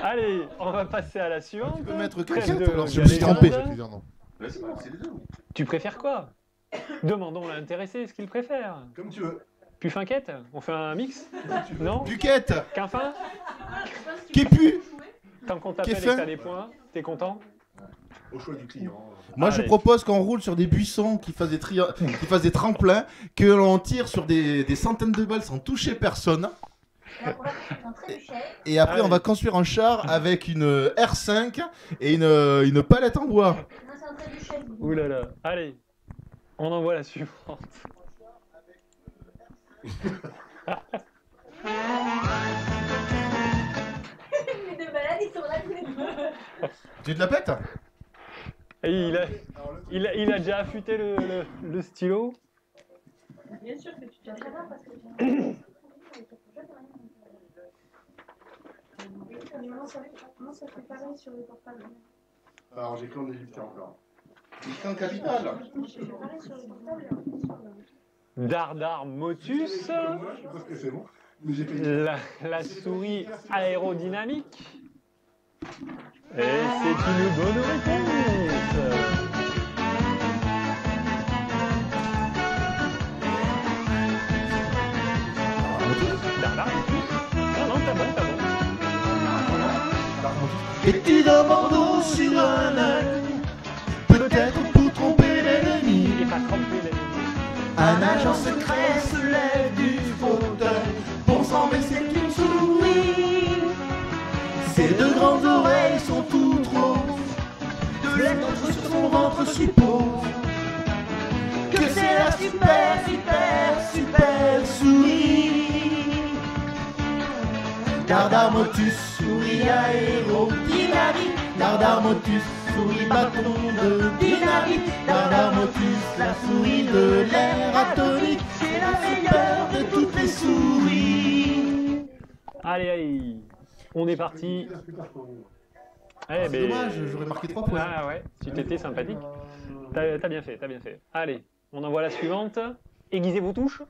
[SPEAKER 3] Allez, on va passer à la suivante.
[SPEAKER 13] Tu peux mettre
[SPEAKER 3] Trêve
[SPEAKER 13] Quinquette,
[SPEAKER 3] de
[SPEAKER 13] alors je me suis trompé.
[SPEAKER 3] galérade.
[SPEAKER 2] Là, c'est pas, c'est les deux.
[SPEAKER 3] Tu préfères quoi? Demandons à l'intéressé ce qu'il préfère.
[SPEAKER 2] Comme tu veux.
[SPEAKER 3] Puffinquette? On fait un mix? Non?
[SPEAKER 13] Puquette.
[SPEAKER 3] Quinfin?
[SPEAKER 13] Képu.
[SPEAKER 3] Tant qu'on t'appelle et que
[SPEAKER 13] Kéfin.
[SPEAKER 3] t'as des points, t'es content?
[SPEAKER 2] Au choix du client.
[SPEAKER 13] Moi, je
[SPEAKER 3] Allez.
[SPEAKER 13] propose qu'on roule sur des buissons qui fassent des tremplins, que l'on tire sur des centaines de balles sans toucher personne. Et après, on va construire un char avec une R5 et une palette en bois.
[SPEAKER 3] Ouh là là. Allez, on envoie la suivante.
[SPEAKER 14] Les deux balades, ils sont là tous les deux.
[SPEAKER 13] Tu te la pètes?
[SPEAKER 3] Et il a déjà affûté le stylo.
[SPEAKER 1] Bien sûr que tu t'en vas parce que comment ça fait pareil sur le portable?
[SPEAKER 2] Alors j'ai clan d'Égyptien encore. Égyptien capital.
[SPEAKER 1] J'ai fait pareil sur le portable.
[SPEAKER 3] Dardar Motus.
[SPEAKER 2] Je sais pas ce que c'est bon. Mais j'ai fait.
[SPEAKER 3] La souris aérodynamique. Et c'est une bonne réponse. Dardar Motus. Non, non, t'as bon, t'as bon.
[SPEAKER 13] Petit d'un bandeau sur un œil, peut-être pour tromper l'ennemi.
[SPEAKER 3] Et pas tromper l'ennemi.
[SPEAKER 13] Un agent secret se lève du fauteuil. Bon sang, mais c'est une souris. Ses deux grandes oreilles sont toutes roses. De l'être sur son ventre suppose que c'est la super, super, super souris. Dardar Motus, souris aérodynamique. Dardar Motus, souris bâton de dynamite. Dardar Motus, la souris de l'air atomique. C'est la meilleure de toutes les souris.
[SPEAKER 3] Allez, allez. On est parti. Eh
[SPEAKER 13] C'est dommage, j'aurais marqué 3 points.
[SPEAKER 3] Ah ouais, tu t'étais sympathique. T'as bien fait, t'as bien fait. Allez, on envoie la suivante. Aiguisez vos touches.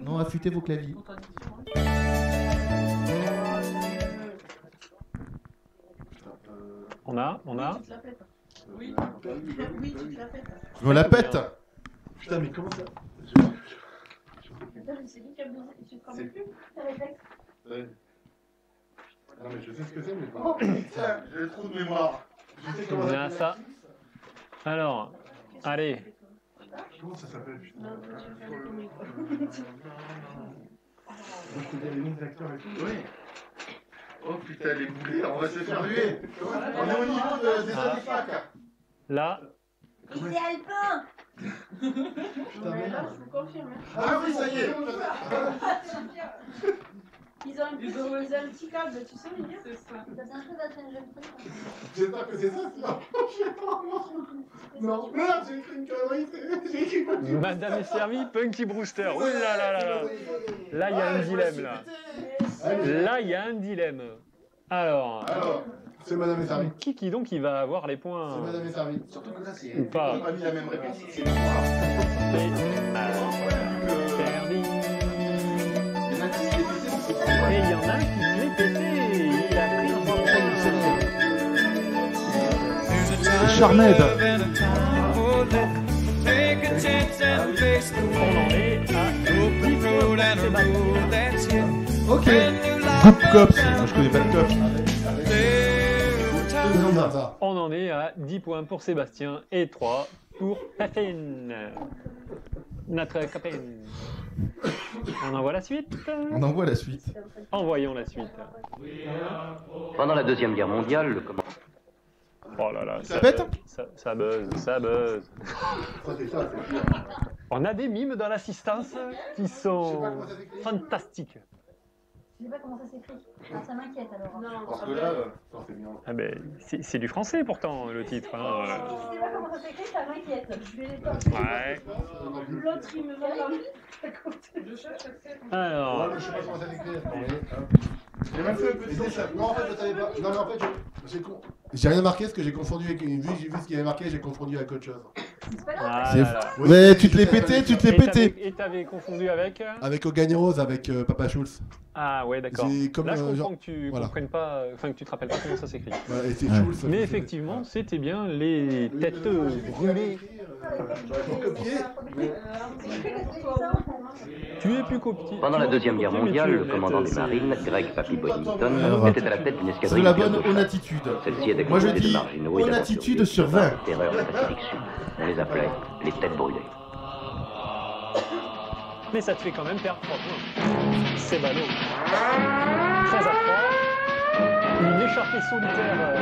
[SPEAKER 13] Non, affûtez vos claviers.
[SPEAKER 3] On a.
[SPEAKER 1] Tu te la pètes. Oui. Oui, tu te la pètes.
[SPEAKER 13] Je me la pète.
[SPEAKER 2] Putain, mais comment ça?
[SPEAKER 1] Attends, mais c'est lui qui a besoin. Tu te rappelles plus? T'as les textes.
[SPEAKER 2] Ouais. Non mais je sais ce que c'est, mais pas. Oh putain, j'ai le trou de mémoire. Je sais comment
[SPEAKER 3] On
[SPEAKER 2] ça
[SPEAKER 3] a
[SPEAKER 2] s'appelle.
[SPEAKER 3] ça. Alors, allez.
[SPEAKER 2] Comment ça s'appelle, putain?
[SPEAKER 1] Non, tu vas faire les comiques.
[SPEAKER 2] Je connais les noms des acteurs et tout. Oui. Oh putain, les boulets, on va se faire huer. On est au niveau des artefacts.
[SPEAKER 3] Là,
[SPEAKER 14] Et c'est alpin.
[SPEAKER 2] Putain,
[SPEAKER 1] Mais là,
[SPEAKER 2] merde.
[SPEAKER 1] je vous confirme.
[SPEAKER 2] Ah oui, ça y est.
[SPEAKER 1] Ils ont un petit câble, tu sais, les gars? C'est ça.
[SPEAKER 14] Ça c'est un peu d'être une jeune fille.
[SPEAKER 2] J'espère que c'est ça, sinon. Je sais pas. Non, merde, j'ai écrit une connerie. J'ai écrit quoi?
[SPEAKER 3] Madame est servie, Punky Brewster. Oh là là là là. Là, il y a un dilemme, là. Là, il y a un dilemme. Alors,
[SPEAKER 2] c'est Madame est servie.
[SPEAKER 3] qui donc il va avoir les points?
[SPEAKER 2] C'est Madame est servie. Surtout que là, c'est.
[SPEAKER 3] Ou pas.
[SPEAKER 2] On a mis la même réponse. C'est
[SPEAKER 3] Perdu. Et il y en a qui se l'est pété. Il a pris 3 points.
[SPEAKER 13] Charmed.
[SPEAKER 3] On en est à 10 points.
[SPEAKER 13] Ok. Good Cops. Moi je connais pas le Cops.
[SPEAKER 3] On en est à 10 points pour Sébastien et 3 pour Catherine. Notre copine. On envoie la suite.
[SPEAKER 13] On envoie la suite.
[SPEAKER 3] Envoyons la suite.
[SPEAKER 15] Pendant la Deuxième Guerre mondiale, le commandant...
[SPEAKER 3] Oh là là,
[SPEAKER 13] Ça pète
[SPEAKER 3] ça buzz. On a des mimes dans l'assistance qui sont fantastiques.
[SPEAKER 14] Je sais pas comment ça s'écrit. Alors ça m'inquiète alors. Non,
[SPEAKER 10] Parce que là, ça fait bien.
[SPEAKER 3] Ah ben, c'est du français pourtant le titre. Hein.
[SPEAKER 14] Je sais pas comment ça s'écrit, ça m'inquiète. Je vais les pas.
[SPEAKER 3] Ouais.
[SPEAKER 1] L'autre, il me vend la
[SPEAKER 3] Alors.
[SPEAKER 10] Ouais, mais je sais pas comment ça s'écrit. J'ai même fait un petit dessin. Non, en fait, je savais pas. Non, mais en fait, j'ai rien marqué parce que j'ai confondu avec. Vu ce qu'il y avait marqué, j'ai confondu avec autre chose.
[SPEAKER 13] C'est ouais, tu te l'es pété,
[SPEAKER 3] Et t'avais confondu avec
[SPEAKER 10] Avec Ogagnose, avec Papa Schulz.
[SPEAKER 3] Ah ouais, d'accord.
[SPEAKER 10] Comme,
[SPEAKER 3] Là, je comprends
[SPEAKER 10] genre,
[SPEAKER 3] que tu
[SPEAKER 10] voilà.
[SPEAKER 3] comprennes pas, enfin que tu te rappelles pas comment ça s'écrit.
[SPEAKER 10] Ouais, et c'est Schulz.
[SPEAKER 3] Mais effectivement, c'était bien les têtes brûlées. Tu es plus copié.
[SPEAKER 15] Pendant la Deuxième Guerre mondiale, le commandant des marines, Greg Papy Boynton, était à la tête d'une escadrille.
[SPEAKER 13] C'est la
[SPEAKER 15] de
[SPEAKER 13] bonne
[SPEAKER 15] chasse.
[SPEAKER 13] honnêtitude.
[SPEAKER 15] Celle-ci était
[SPEAKER 13] Moi je
[SPEAKER 15] composée de
[SPEAKER 13] dis
[SPEAKER 15] marginaux et
[SPEAKER 13] honnêtitude
[SPEAKER 15] d'aventuriers
[SPEAKER 13] sur
[SPEAKER 15] de
[SPEAKER 13] 20.
[SPEAKER 15] la terreur du Pacifique Sud. On les appelait les têtes brûlées.
[SPEAKER 3] Mais ça te fait quand même perdre 3 points. C'est ballot. 13 à 3. Une échappée solitaire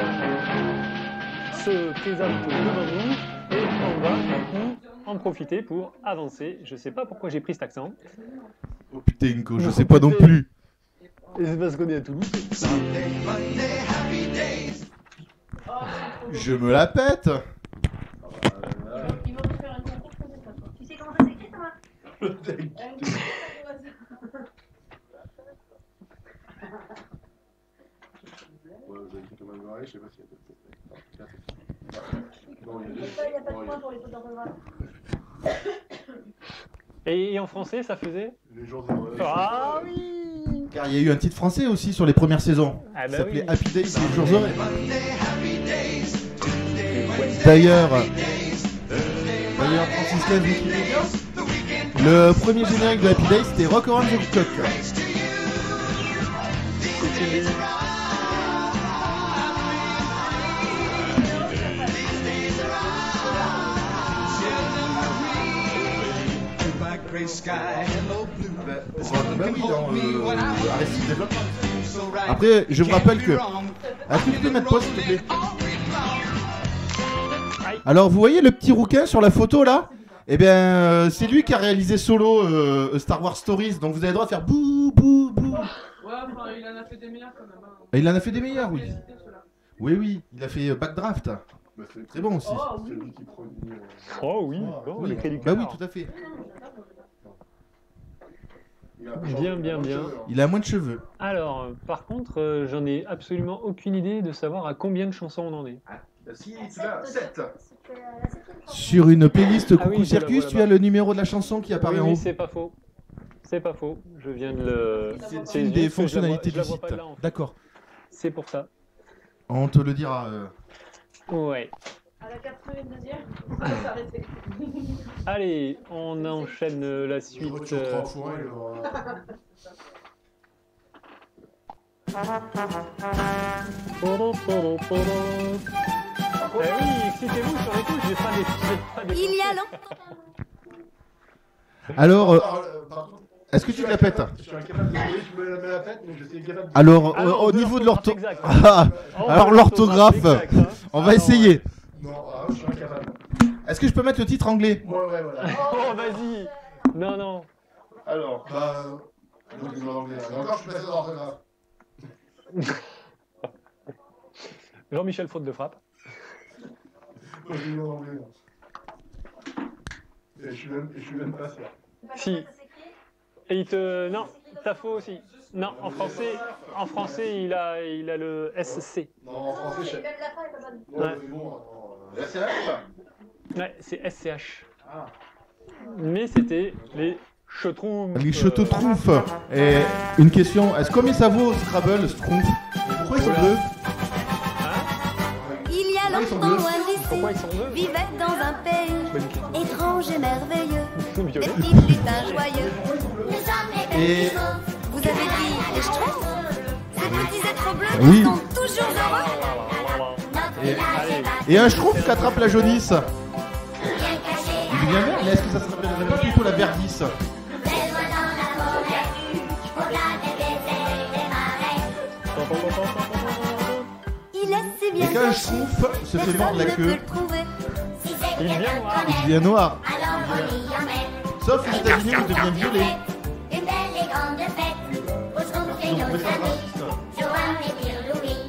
[SPEAKER 3] se présente devant nous. Et on va du coup en profiter pour avancer. Je sais pas pourquoi j'ai pris cet accent.
[SPEAKER 13] Oh putain, Inco, je sais pas non plus.
[SPEAKER 3] Et c'est parce qu'on est à Toulouse.
[SPEAKER 13] Je me la pète.
[SPEAKER 14] Ils vont nous faire un concours comme ça. Tu sais comment ça s'écrit, Thomas?
[SPEAKER 10] Ouais, vous avez écrit comme un gorille, je sais pas s'il y a d'autres. Non, il y a
[SPEAKER 14] Il n'y a pas de point pour les fautes d'orthographe.
[SPEAKER 3] Et en français, ça faisait
[SPEAKER 10] Les jours heureux.
[SPEAKER 3] Ah oui.
[SPEAKER 13] Car il y a eu un titre français aussi sur les premières saisons.
[SPEAKER 3] Ah bah
[SPEAKER 13] Ça s'appelait
[SPEAKER 3] oui.
[SPEAKER 13] Happy Days, les jours heureux. D'ailleurs, Franciscain Wikipédia, le premier générique de Happy Days c'était Rock Around the Clock. Bah oui, dans Arrested Development. Après, je vous rappelle que... Est-ce que tu peux mettre pause s'il te plaît? Alors, vous voyez le petit rouquin sur la photo là? Eh bien, c'est lui qui a réalisé solo Star Wars Stories, donc vous avez le droit de faire bouh, bouh, bouh.
[SPEAKER 1] Ouais, enfin, il en a fait des meilleurs quand même. Hein.
[SPEAKER 13] Et il en a fait des meilleurs, oui. Oui, il a fait Backdraft.
[SPEAKER 10] Bah,
[SPEAKER 13] Très bon aussi.
[SPEAKER 1] Oh
[SPEAKER 10] C'est
[SPEAKER 1] oui.
[SPEAKER 10] lui qui produit.
[SPEAKER 3] Oh oui, bon,
[SPEAKER 13] Oui.
[SPEAKER 3] les cris du
[SPEAKER 13] Bah
[SPEAKER 3] cœur.
[SPEAKER 13] oui, tout à fait.
[SPEAKER 3] Bien.
[SPEAKER 13] Il a moins de cheveux.
[SPEAKER 3] Alors, par contre, j'en ai absolument aucune idée de savoir à combien de chansons on en est.
[SPEAKER 10] Si, tu l'as, 7.
[SPEAKER 13] Sur une playlist
[SPEAKER 3] Ah
[SPEAKER 13] Coucou
[SPEAKER 3] oui,
[SPEAKER 13] Circus,
[SPEAKER 3] voilà,
[SPEAKER 13] tu as le numéro de la chanson qui apparaît en
[SPEAKER 3] oui,
[SPEAKER 13] haut.
[SPEAKER 3] c'est pas faux. C'est pas faux. Je viens de le.
[SPEAKER 13] C'est une des
[SPEAKER 3] juste que je la vois-
[SPEAKER 13] fonctionnalités
[SPEAKER 3] je la
[SPEAKER 13] du
[SPEAKER 3] vois
[SPEAKER 13] site.
[SPEAKER 3] pas là, en fait.
[SPEAKER 13] D'accord.
[SPEAKER 3] C'est pour ça.
[SPEAKER 13] On te le dira.
[SPEAKER 3] Ouais.
[SPEAKER 1] À la 82e, on va s'arrêter.
[SPEAKER 3] Allez, on enchaîne la suite. Eh oui, excitez-vous sur les touches, j'ai pas des.
[SPEAKER 12] Il y a longtemps.
[SPEAKER 13] Alors, est-ce que tu te la pètes?
[SPEAKER 10] Je suis incapable de oui, je me la pète, mais je suis incapable de...
[SPEAKER 13] Alors,
[SPEAKER 3] Ah non,
[SPEAKER 13] au
[SPEAKER 3] de
[SPEAKER 13] niveau de
[SPEAKER 3] l'orthographe
[SPEAKER 13] l'orthographe.
[SPEAKER 3] exacte. Oh,
[SPEAKER 13] Alors,
[SPEAKER 3] l'orthographe
[SPEAKER 13] l'orthographe,
[SPEAKER 3] exacte, hein.
[SPEAKER 13] on
[SPEAKER 3] Ah
[SPEAKER 13] va
[SPEAKER 3] non,
[SPEAKER 13] essayer.
[SPEAKER 10] Non, je suis incapable.
[SPEAKER 13] Est-ce que je peux mettre le titre anglais?
[SPEAKER 10] Ouais, voilà.
[SPEAKER 3] Oh, vas-y. Non.
[SPEAKER 10] Alors, donc je vais en anglais. Et encore, je suis passé dans l'orthographe.
[SPEAKER 3] Jean-Michel faute de frappe.
[SPEAKER 10] Moi, je vais en anglais. Et je suis même pas sûr.
[SPEAKER 3] Si. Et il te. Non, t'as faux aussi. Non, en français, il a le SC.
[SPEAKER 10] Non, en français, je sais.
[SPEAKER 14] Même la fin est pas bonne.
[SPEAKER 3] Ouais.
[SPEAKER 10] Mais bon, SCH.
[SPEAKER 3] Ouais, c'est SCH. Mais c'était les Schtroumpfs.
[SPEAKER 13] Les Schtroumpfs. Et une question, est-ce combien ça vaut Scrabble, Schtroumpf? Pourquoi ils sont bleus?
[SPEAKER 12] Il y a longtemps, un
[SPEAKER 3] Pourquoi ils
[SPEAKER 12] lycée
[SPEAKER 3] sont bleus?
[SPEAKER 12] vivait dans un pays étrange et merveilleux.
[SPEAKER 3] Violet.
[SPEAKER 12] Des petits lutins joyeux.
[SPEAKER 13] Et
[SPEAKER 12] Vous avez dit les Schtroumpfs? Ces petits êtres bleus
[SPEAKER 13] Oui.
[SPEAKER 12] sont toujours heureux.
[SPEAKER 13] et un Schtroumpf qui attrape la jaunisse. Il est bien vert, mais est-ce que ça s'appellerait pas plutôt la verdisse? qu'un schtroumpf se fait mordre la queue,
[SPEAKER 3] Il vient noir.
[SPEAKER 13] il devient noir.
[SPEAKER 4] Alors on y en met.
[SPEAKER 13] Sauf aux États-Unis, il devient violet.
[SPEAKER 4] Une belle et grande fête. Où sont et nos amis Joanne et Pierre-Louis.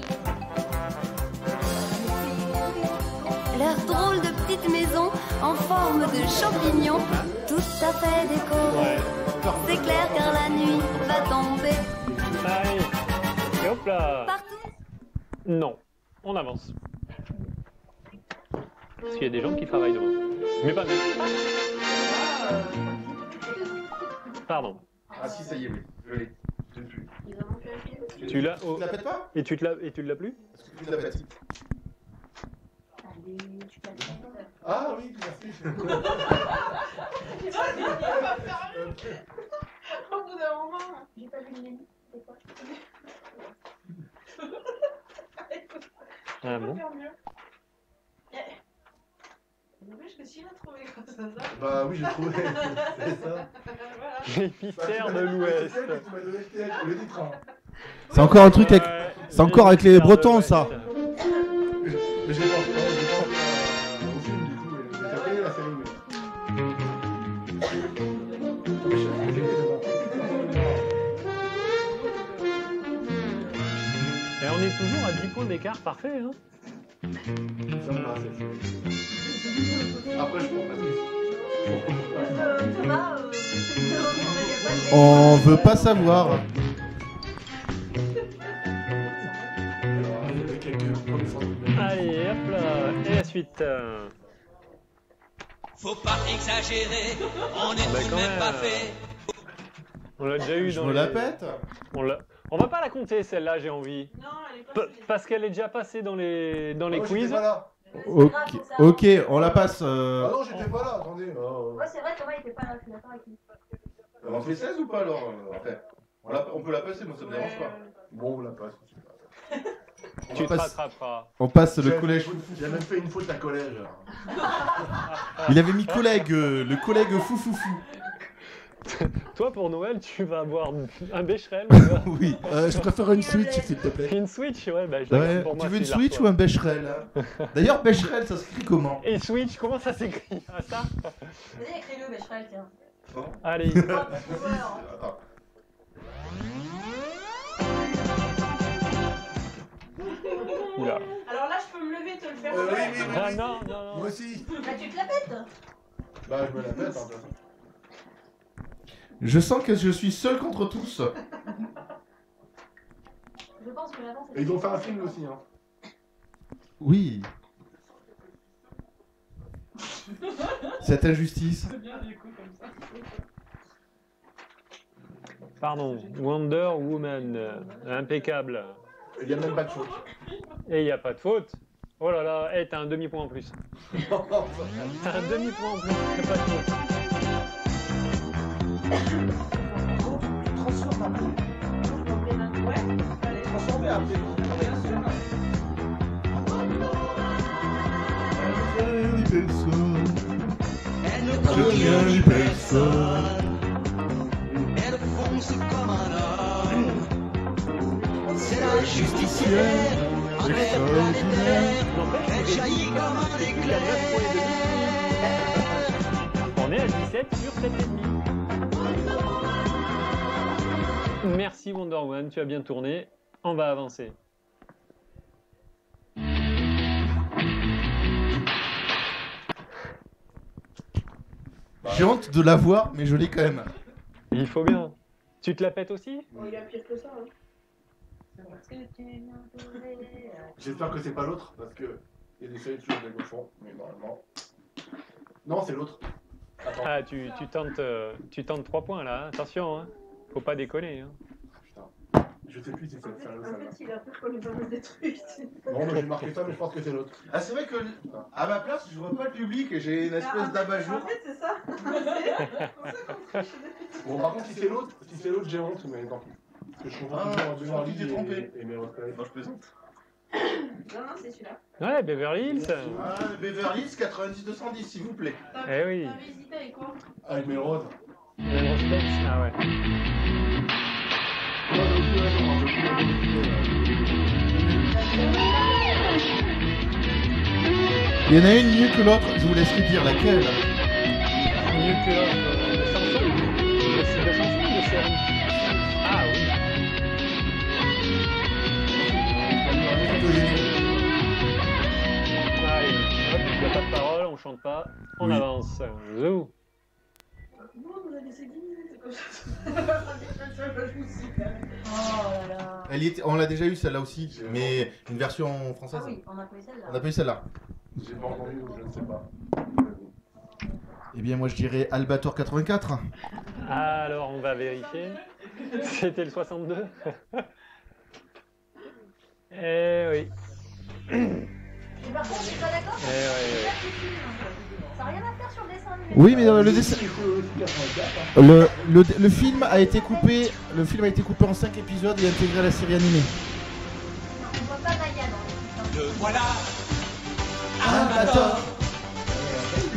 [SPEAKER 8] Leur drôle de petite maison en forme de champignon, tout à fait déco. C'est clair car la nuit va tomber.
[SPEAKER 3] Allez. Et hop là. Non, on avance. Parce qu'il y a des gens qui travaillent devant. Mais pas nous. Pardon.
[SPEAKER 2] Ah si, ça y est, oui. Je l'ai. Je l'ai plus.
[SPEAKER 3] Tu l'as.
[SPEAKER 2] Tu la pètes pas?
[SPEAKER 3] Et tu l'as plus?
[SPEAKER 2] Est-ce que tu la pètes? Ah oui, merci.
[SPEAKER 1] Au bout d'un moment.
[SPEAKER 14] J'ai pas vu le menu, c'est quoi?
[SPEAKER 3] Ah bon?
[SPEAKER 1] N'empêche que s'il a trouvé comme ça.
[SPEAKER 10] Bah oui, j'ai trouvé. C'est ça.
[SPEAKER 3] Les mystères de l'Ouest.
[SPEAKER 10] Le titre.
[SPEAKER 13] C'est encore un truc avec... C'est encore avec les Bretons, ça.
[SPEAKER 10] Mais j'ai pas au film, du coup. J'ai tapé la série.
[SPEAKER 3] Et on est toujours à 10 points d'écart, parfait, hein?
[SPEAKER 10] Ça me va, c'est après, je prends pas
[SPEAKER 13] On veut pas savoir.
[SPEAKER 3] Allez, hop là. Et la suite.
[SPEAKER 9] Faut pas exagérer, on est
[SPEAKER 3] Bah,
[SPEAKER 9] tout de
[SPEAKER 3] quand
[SPEAKER 9] même
[SPEAKER 3] même.
[SPEAKER 9] pas fait.
[SPEAKER 3] On l'a déjà eu
[SPEAKER 13] Je
[SPEAKER 3] dans
[SPEAKER 13] me
[SPEAKER 3] les...
[SPEAKER 13] la pète.
[SPEAKER 3] On va pas la compter celle-là, j'ai envie.
[SPEAKER 1] Non, elle est pas.
[SPEAKER 3] Parce qu'elle est déjà passée dans les quiz.
[SPEAKER 13] Ok, on la passe.
[SPEAKER 10] Ah non, j'étais pas là, attendez.
[SPEAKER 14] Ouais, c'est vrai, Thomas il était pas là, je suis d'accord avec lui.
[SPEAKER 2] On fait 16 ou pas alors après on peut la passer, moi ça me dérange pas.
[SPEAKER 10] Bon, on la passe.
[SPEAKER 3] Tu te
[SPEAKER 13] passe-
[SPEAKER 3] rattraperas.
[SPEAKER 13] On passe le collège.
[SPEAKER 10] J'ai même fait une faute à collège.
[SPEAKER 13] Il avait mis collègue, le collègue fou fou fou.
[SPEAKER 3] Toi, pour Noël, tu vas avoir un Becherel.
[SPEAKER 13] Oui.
[SPEAKER 10] Je préfère une Switch, s'il te plaît.
[SPEAKER 3] Une Switch, ouais, bah je la
[SPEAKER 13] Ouais,
[SPEAKER 3] garde pour moi.
[SPEAKER 13] tu veux une
[SPEAKER 3] celui-là,
[SPEAKER 13] Switch
[SPEAKER 3] toi.
[SPEAKER 13] ou un Becherel? D'ailleurs, Becherel, ça s'écrit comment?
[SPEAKER 3] Et Switch, comment ça s'écrit? Ah, ça?
[SPEAKER 14] Vas-y, écris-le, Becherel, tiens.
[SPEAKER 3] Allez.
[SPEAKER 2] Attends.
[SPEAKER 3] Oula.
[SPEAKER 1] Alors là, je peux me lever et te le faire.
[SPEAKER 10] Oui.
[SPEAKER 3] Ah non, non, non.
[SPEAKER 10] Moi aussi.
[SPEAKER 14] Bah, tu te la pètes.
[SPEAKER 10] Bah, je me la pète, hein, de toute façon.
[SPEAKER 13] Je sens que je suis seul contre tous.
[SPEAKER 14] Je pense que l'avance.
[SPEAKER 10] Et ils ont fait un film aussi, hein.
[SPEAKER 13] Oui. Cette injustice.
[SPEAKER 3] Pardon, Wonder Woman, impeccable.
[SPEAKER 10] Il y a même pas de faute.
[SPEAKER 3] Et il n'y a pas de faute. Oh là là, hey, t'as un demi-point en plus. T'as un demi-point en plus, t'as pas de faute.
[SPEAKER 10] Transformé après.
[SPEAKER 9] Elle ne
[SPEAKER 13] rien ni personne.
[SPEAKER 9] Elle fonce comme un homme. C'est la justicière, en extraordinaire. Elle jaillit comme un éclair.
[SPEAKER 3] On est à 17 sur 7,5. Merci Wonder Woman, tu as bien tourné. On va avancer.
[SPEAKER 13] J'ai honte de l'avoir, mais je l'ai quand même.
[SPEAKER 3] Il faut bien. Tu te la pètes aussi?
[SPEAKER 1] Il y a pire que ça. Hein.
[SPEAKER 10] J'espère que c'est pas l'autre, parce que il y a des séries de choses au fond, mais normalement. Non, c'est l'autre. Attends.
[SPEAKER 3] Ah, tu tentes 3 points là, hein. Attention, hein. Faut pas déconner. Hein.
[SPEAKER 10] Je sais plus si c'est celle-là ou
[SPEAKER 1] En
[SPEAKER 10] celle-là.
[SPEAKER 1] fait, il a peur qu'on lui balance des trucs.
[SPEAKER 10] Non, mais j'ai marqué ça, mais je pense que c'est l'autre.
[SPEAKER 2] Ah c'est vrai que à ma place je vois pas le public et j'ai une espèce d'abat-jour.
[SPEAKER 1] En fait, c'est ça.
[SPEAKER 10] Bon, par contre, si c'est l'autre, j'ai honte, mais tant pis. Parce que je comprends toujours Beverly
[SPEAKER 2] tu t'es trompé.
[SPEAKER 10] et mes collègues.
[SPEAKER 2] Non, je plaisante.
[SPEAKER 1] Non, c'est celui-là.
[SPEAKER 3] Ouais, Beverly Hills.
[SPEAKER 2] Ah, Beverly Hills 90-210 s'il vous plaît.
[SPEAKER 3] Eh oui.
[SPEAKER 1] T'avais hésité avec quoi?
[SPEAKER 10] Avec mes roses.
[SPEAKER 3] Melrose Place, ah ouais.
[SPEAKER 10] Il y en a une mieux que l'autre, je vous laisserai dire laquelle.
[SPEAKER 3] Mieux que l'autre, de chanson. De chanson ou de série? Ah oui. Allez, hop, il n'y a pas de parole, on chante pas, on avance. Zou.
[SPEAKER 1] Vous avez laissé 10 minutes comme ça.
[SPEAKER 10] On l'a déjà eu celle-là aussi, mais une version française.
[SPEAKER 1] Ah oui, on n'a pas eu celle-là.
[SPEAKER 10] On n'a pas eu celle-là.
[SPEAKER 2] J'ai pas entendu, je ne sais pas.
[SPEAKER 10] Eh bien, moi je dirais Albator 84.
[SPEAKER 3] Alors, on va vérifier. C'était le 62. Eh oui.
[SPEAKER 14] Et par contre, je suis pas d'accord.
[SPEAKER 3] Eh oui.
[SPEAKER 14] Ça n'a rien à faire sur le dessin animé.
[SPEAKER 10] Oui, mais le dessin. Le film a été coupé. Le film a été coupé en 5 épisodes et intégré à la série animée.
[SPEAKER 14] On voit pas Maya dans les
[SPEAKER 9] Le voilà.
[SPEAKER 10] Albator,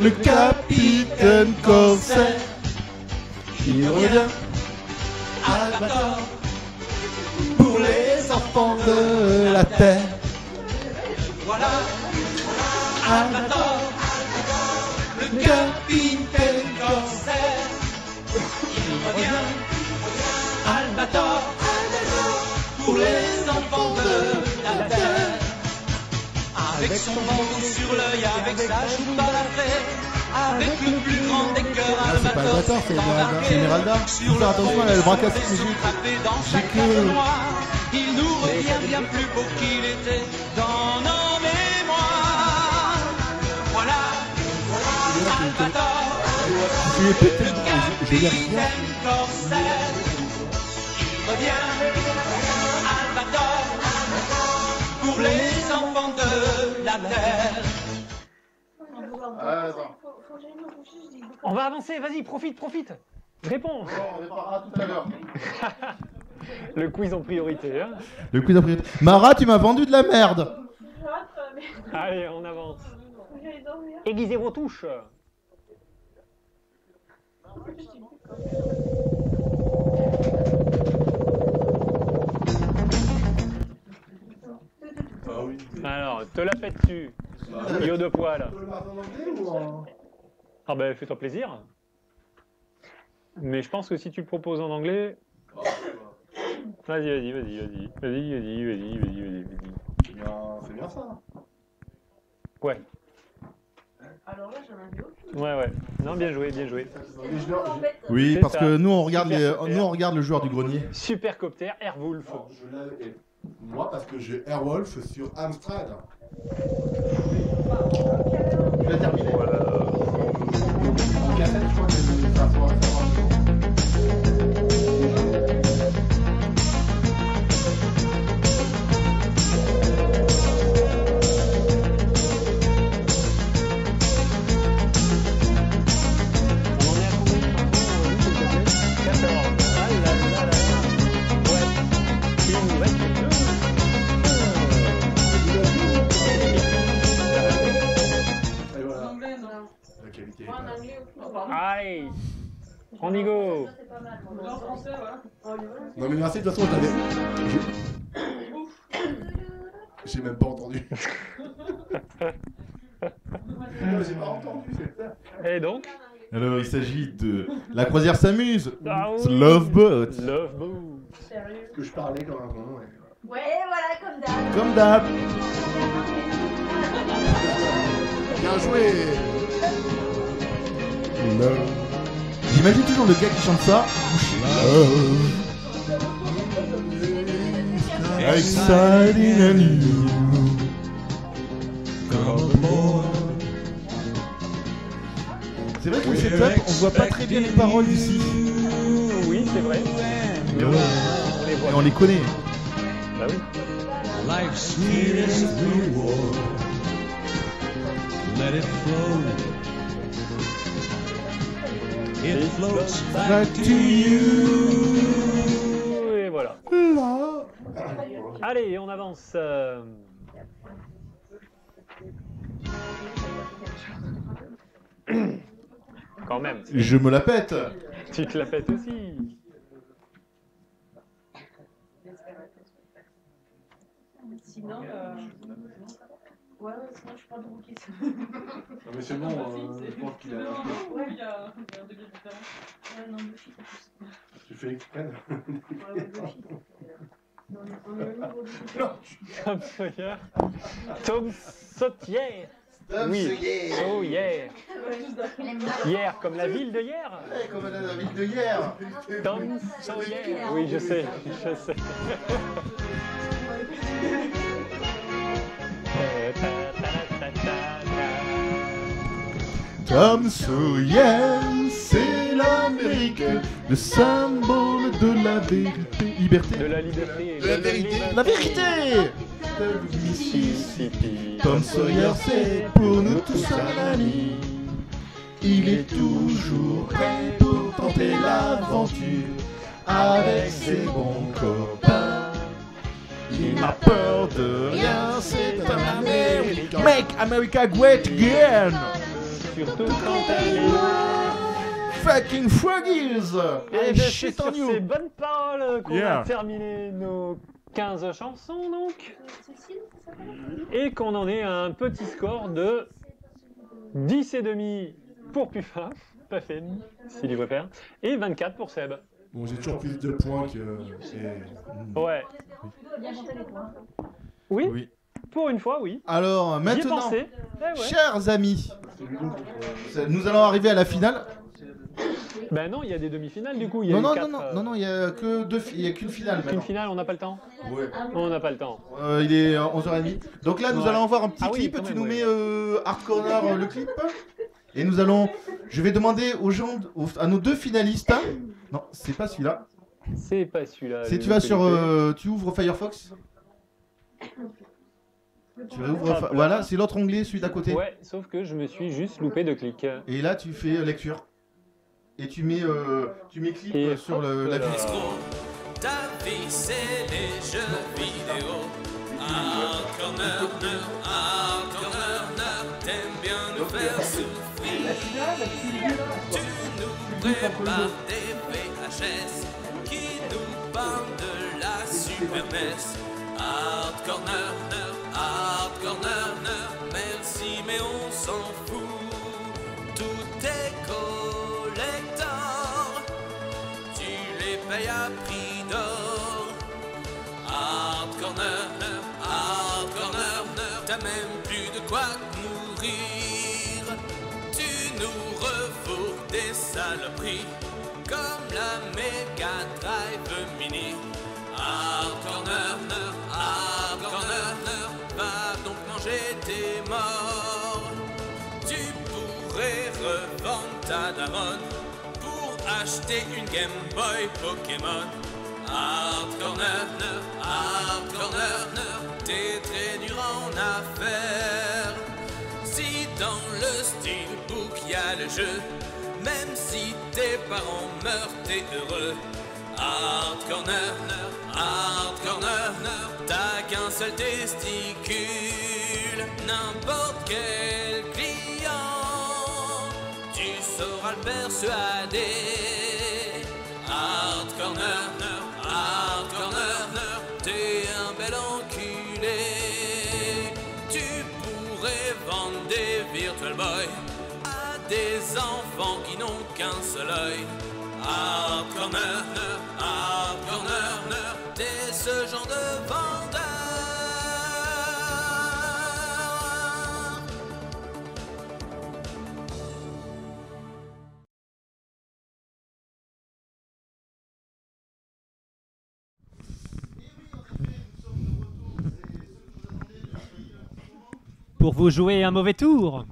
[SPEAKER 10] le capitaine corsaire, il revient. Albator, pour les enfants de la terre.
[SPEAKER 9] Voilà. Albator, le capitaine corsaire. Il revient. Albator, pour les enfants de la terre. Avec son bandeau sur l'œil, avec sa joue balafrée, avec le plus grand des cœurs,
[SPEAKER 10] Ah, c'est pas Albator, c'est Esmeralda. Faut faire attention, elle a le bras cassé, mais j'ai que.
[SPEAKER 9] Il nous revient bien plus beau qu'il était dans nos mémoires. Voilà, Albator, le capitaine corsaire. Il revient, Albator, pour les enfants de la terre.
[SPEAKER 3] On va avancer, vas-y, profite. Réponds.
[SPEAKER 2] On réparera tout à l'heure.
[SPEAKER 3] Le quiz en priorité. Hein.
[SPEAKER 10] Le coup d'après. Mara, tu m'as vendu de la merde.
[SPEAKER 3] Allez, on avance. Aiguisez vos touches. Alors, te la pètes-tu, Yo de poil. Ah ben, fais-toi plaisir. Mais je pense que si tu le proposes en anglais... Vas-y.
[SPEAKER 2] C'est bien ça.
[SPEAKER 3] Ouais.
[SPEAKER 1] Alors là, j'en avais aucune.
[SPEAKER 3] Ouais. Non, bien joué.
[SPEAKER 10] Oui,
[SPEAKER 3] C'est
[SPEAKER 10] parce
[SPEAKER 3] ça.
[SPEAKER 10] que nous on regarde,
[SPEAKER 3] Supercopter.
[SPEAKER 10] nous on regarde le joueur du grenier.
[SPEAKER 3] Supercopter, Airwolf.
[SPEAKER 10] Oh, Moi, parce que j'ai Airwolf sur Amstrad.
[SPEAKER 2] Tu l'as terminé.
[SPEAKER 3] Voilà.
[SPEAKER 2] En cassette, je crois que ça faut
[SPEAKER 3] Allez, on y go.
[SPEAKER 10] Non mais merci, de toute façon je l'avais. J'ai même pas entendu.
[SPEAKER 2] J'ai pas entendu, c'est ça.
[SPEAKER 3] Et donc?
[SPEAKER 10] Alors il s'agit de La croisière s'amuse.
[SPEAKER 3] Ah oui.
[SPEAKER 10] Love Boat.
[SPEAKER 2] Est-ce que je parlais comme un con, ouais.
[SPEAKER 14] Ouais, voilà, comme d'hab.
[SPEAKER 10] Comme d'hab. Bien joué. Love. J'imagine toujours le gars qui chante ça. Love. Exciting and new. Come aboard. C'est vrai que le setup, on voit pas très bien les paroles ici.
[SPEAKER 3] Oui, c'est vrai. Mais
[SPEAKER 10] on les connaît.
[SPEAKER 3] Bah oui.
[SPEAKER 9] Life's sweetest reward. Let it flow. It floats back to you.
[SPEAKER 3] Et voilà. Allez, on avance. Quand même.
[SPEAKER 10] Je me la pète.
[SPEAKER 3] Tu te la pètes aussi.
[SPEAKER 1] Sinon, Ouais, sinon je suis pas de rookie.
[SPEAKER 10] Non mais c'est bon, je pense qu'il a...
[SPEAKER 1] Ouais, il y a un degré différent. Ouais, non, Buffy, ça pousse.
[SPEAKER 10] Tu fais exprès
[SPEAKER 1] Ouais, Buffy. Non, on est au niveau Buffy.
[SPEAKER 3] Tom Sawyer. Tom Sawyer.
[SPEAKER 2] Tom
[SPEAKER 3] Oui.
[SPEAKER 2] Sawyer.
[SPEAKER 3] Sawyer. Hier, comme la ville de hier.
[SPEAKER 2] Ouais, comme la ville de hier.
[SPEAKER 3] Tom Sawyer. Oui, je sais, je sais.
[SPEAKER 13] Tom Sawyer, c'est l'Amérique, le symbole de la vérité. Liberté.
[SPEAKER 3] De la liberté.
[SPEAKER 13] De la vérité. La vérité. De Mississippi. Tom Sawyer, c'est pour nous tous un ami. Il est toujours prêt pour tenter l'aventure avec ses bons copains. Il n'a peur de rien, c'est un Américain. Make America great again.
[SPEAKER 3] Surtout quand elle est
[SPEAKER 13] Fucking froggies.
[SPEAKER 3] Et
[SPEAKER 13] I
[SPEAKER 3] c'est
[SPEAKER 13] shit
[SPEAKER 3] sur
[SPEAKER 13] on you.
[SPEAKER 3] ces bonnes paroles qu'on
[SPEAKER 13] Yeah.
[SPEAKER 3] a terminé nos 15 chansons donc. Et qu'on en est à un petit score de 10,5 pour Puffin, Puffin, s'il y préfère, et 24 pour Seb.
[SPEAKER 10] Bon, j'ai toujours plus de points que...
[SPEAKER 3] Ouais. Oui, pour une fois, oui.
[SPEAKER 13] Alors
[SPEAKER 3] J'y ai
[SPEAKER 13] maintenant,
[SPEAKER 3] pensé. Eh ouais.
[SPEAKER 13] chers amis, nous allons arriver à la finale.
[SPEAKER 3] Ben non, il y a des demi-finales du coup. Il y a
[SPEAKER 13] Non,
[SPEAKER 3] eu
[SPEAKER 13] non,
[SPEAKER 3] quatre,
[SPEAKER 13] non, non, non, il y a que il y a qu'une finale
[SPEAKER 3] Une
[SPEAKER 13] maintenant.
[SPEAKER 3] finale, on n'a pas le temps.
[SPEAKER 13] Ouais.
[SPEAKER 3] On n'a pas le temps.
[SPEAKER 13] Il est 11h30. Donc là, nous
[SPEAKER 3] Ouais.
[SPEAKER 13] allons voir un petit
[SPEAKER 3] Ah oui,
[SPEAKER 13] clip.
[SPEAKER 3] quand
[SPEAKER 13] Tu
[SPEAKER 3] même,
[SPEAKER 13] nous
[SPEAKER 3] ouais.
[SPEAKER 13] mets Hard Corner le clip. Et nous allons. Je vais demander aux gens, à nos deux finalistes. Non, c'est pas celui-là.
[SPEAKER 3] C'est pas celui-là.
[SPEAKER 13] C'est
[SPEAKER 3] le
[SPEAKER 13] tu vas sur.
[SPEAKER 3] Felipe.
[SPEAKER 13] Tu ouvres Firefox. Tu réouvres.
[SPEAKER 3] Hop là.
[SPEAKER 13] Voilà, c'est l'autre onglet, celui d'à côté.
[SPEAKER 3] Ouais, sauf que je me suis juste loupé de clic.
[SPEAKER 13] Et là, tu fais lecture. Et tu mets clip
[SPEAKER 3] Et
[SPEAKER 13] sur
[SPEAKER 3] hop
[SPEAKER 13] la
[SPEAKER 3] là.
[SPEAKER 13] fiche.
[SPEAKER 9] Ta vie c'est les jeux vidéo. Hard corner, t'aimes bien nous faire souffrir. Tu nous prépares des VHS qui nous parlent de la Super NES. Hard corner, merci mais on s'en fout. Tout est collector, tu les payes à prix d'or. Hard corner, t'as même plus de quoi nourrir. Tu nous refourques des saloperies comme la Mega Drive Mini. Hard corner, va donc manger tes morts. Tu pourrais revendre ta daronne pour acheter une Game Boy Pokémon. Hard corner, t'es très dur en affaires. Si dans le steelbook y a le jeu, même si tes parents meurent, t'es heureux. Hard corner, t'as qu'un seul testicule. N'importe quel client, tu sauras le persuader. Hard corner, t'es un bel enculé. Tu pourrais vendre des Virtual Boy à des enfants qui n'ont qu'un seul œil. Hard corner, t'es ce genre de vendeur.
[SPEAKER 16] Pour vous jouer un mauvais tour.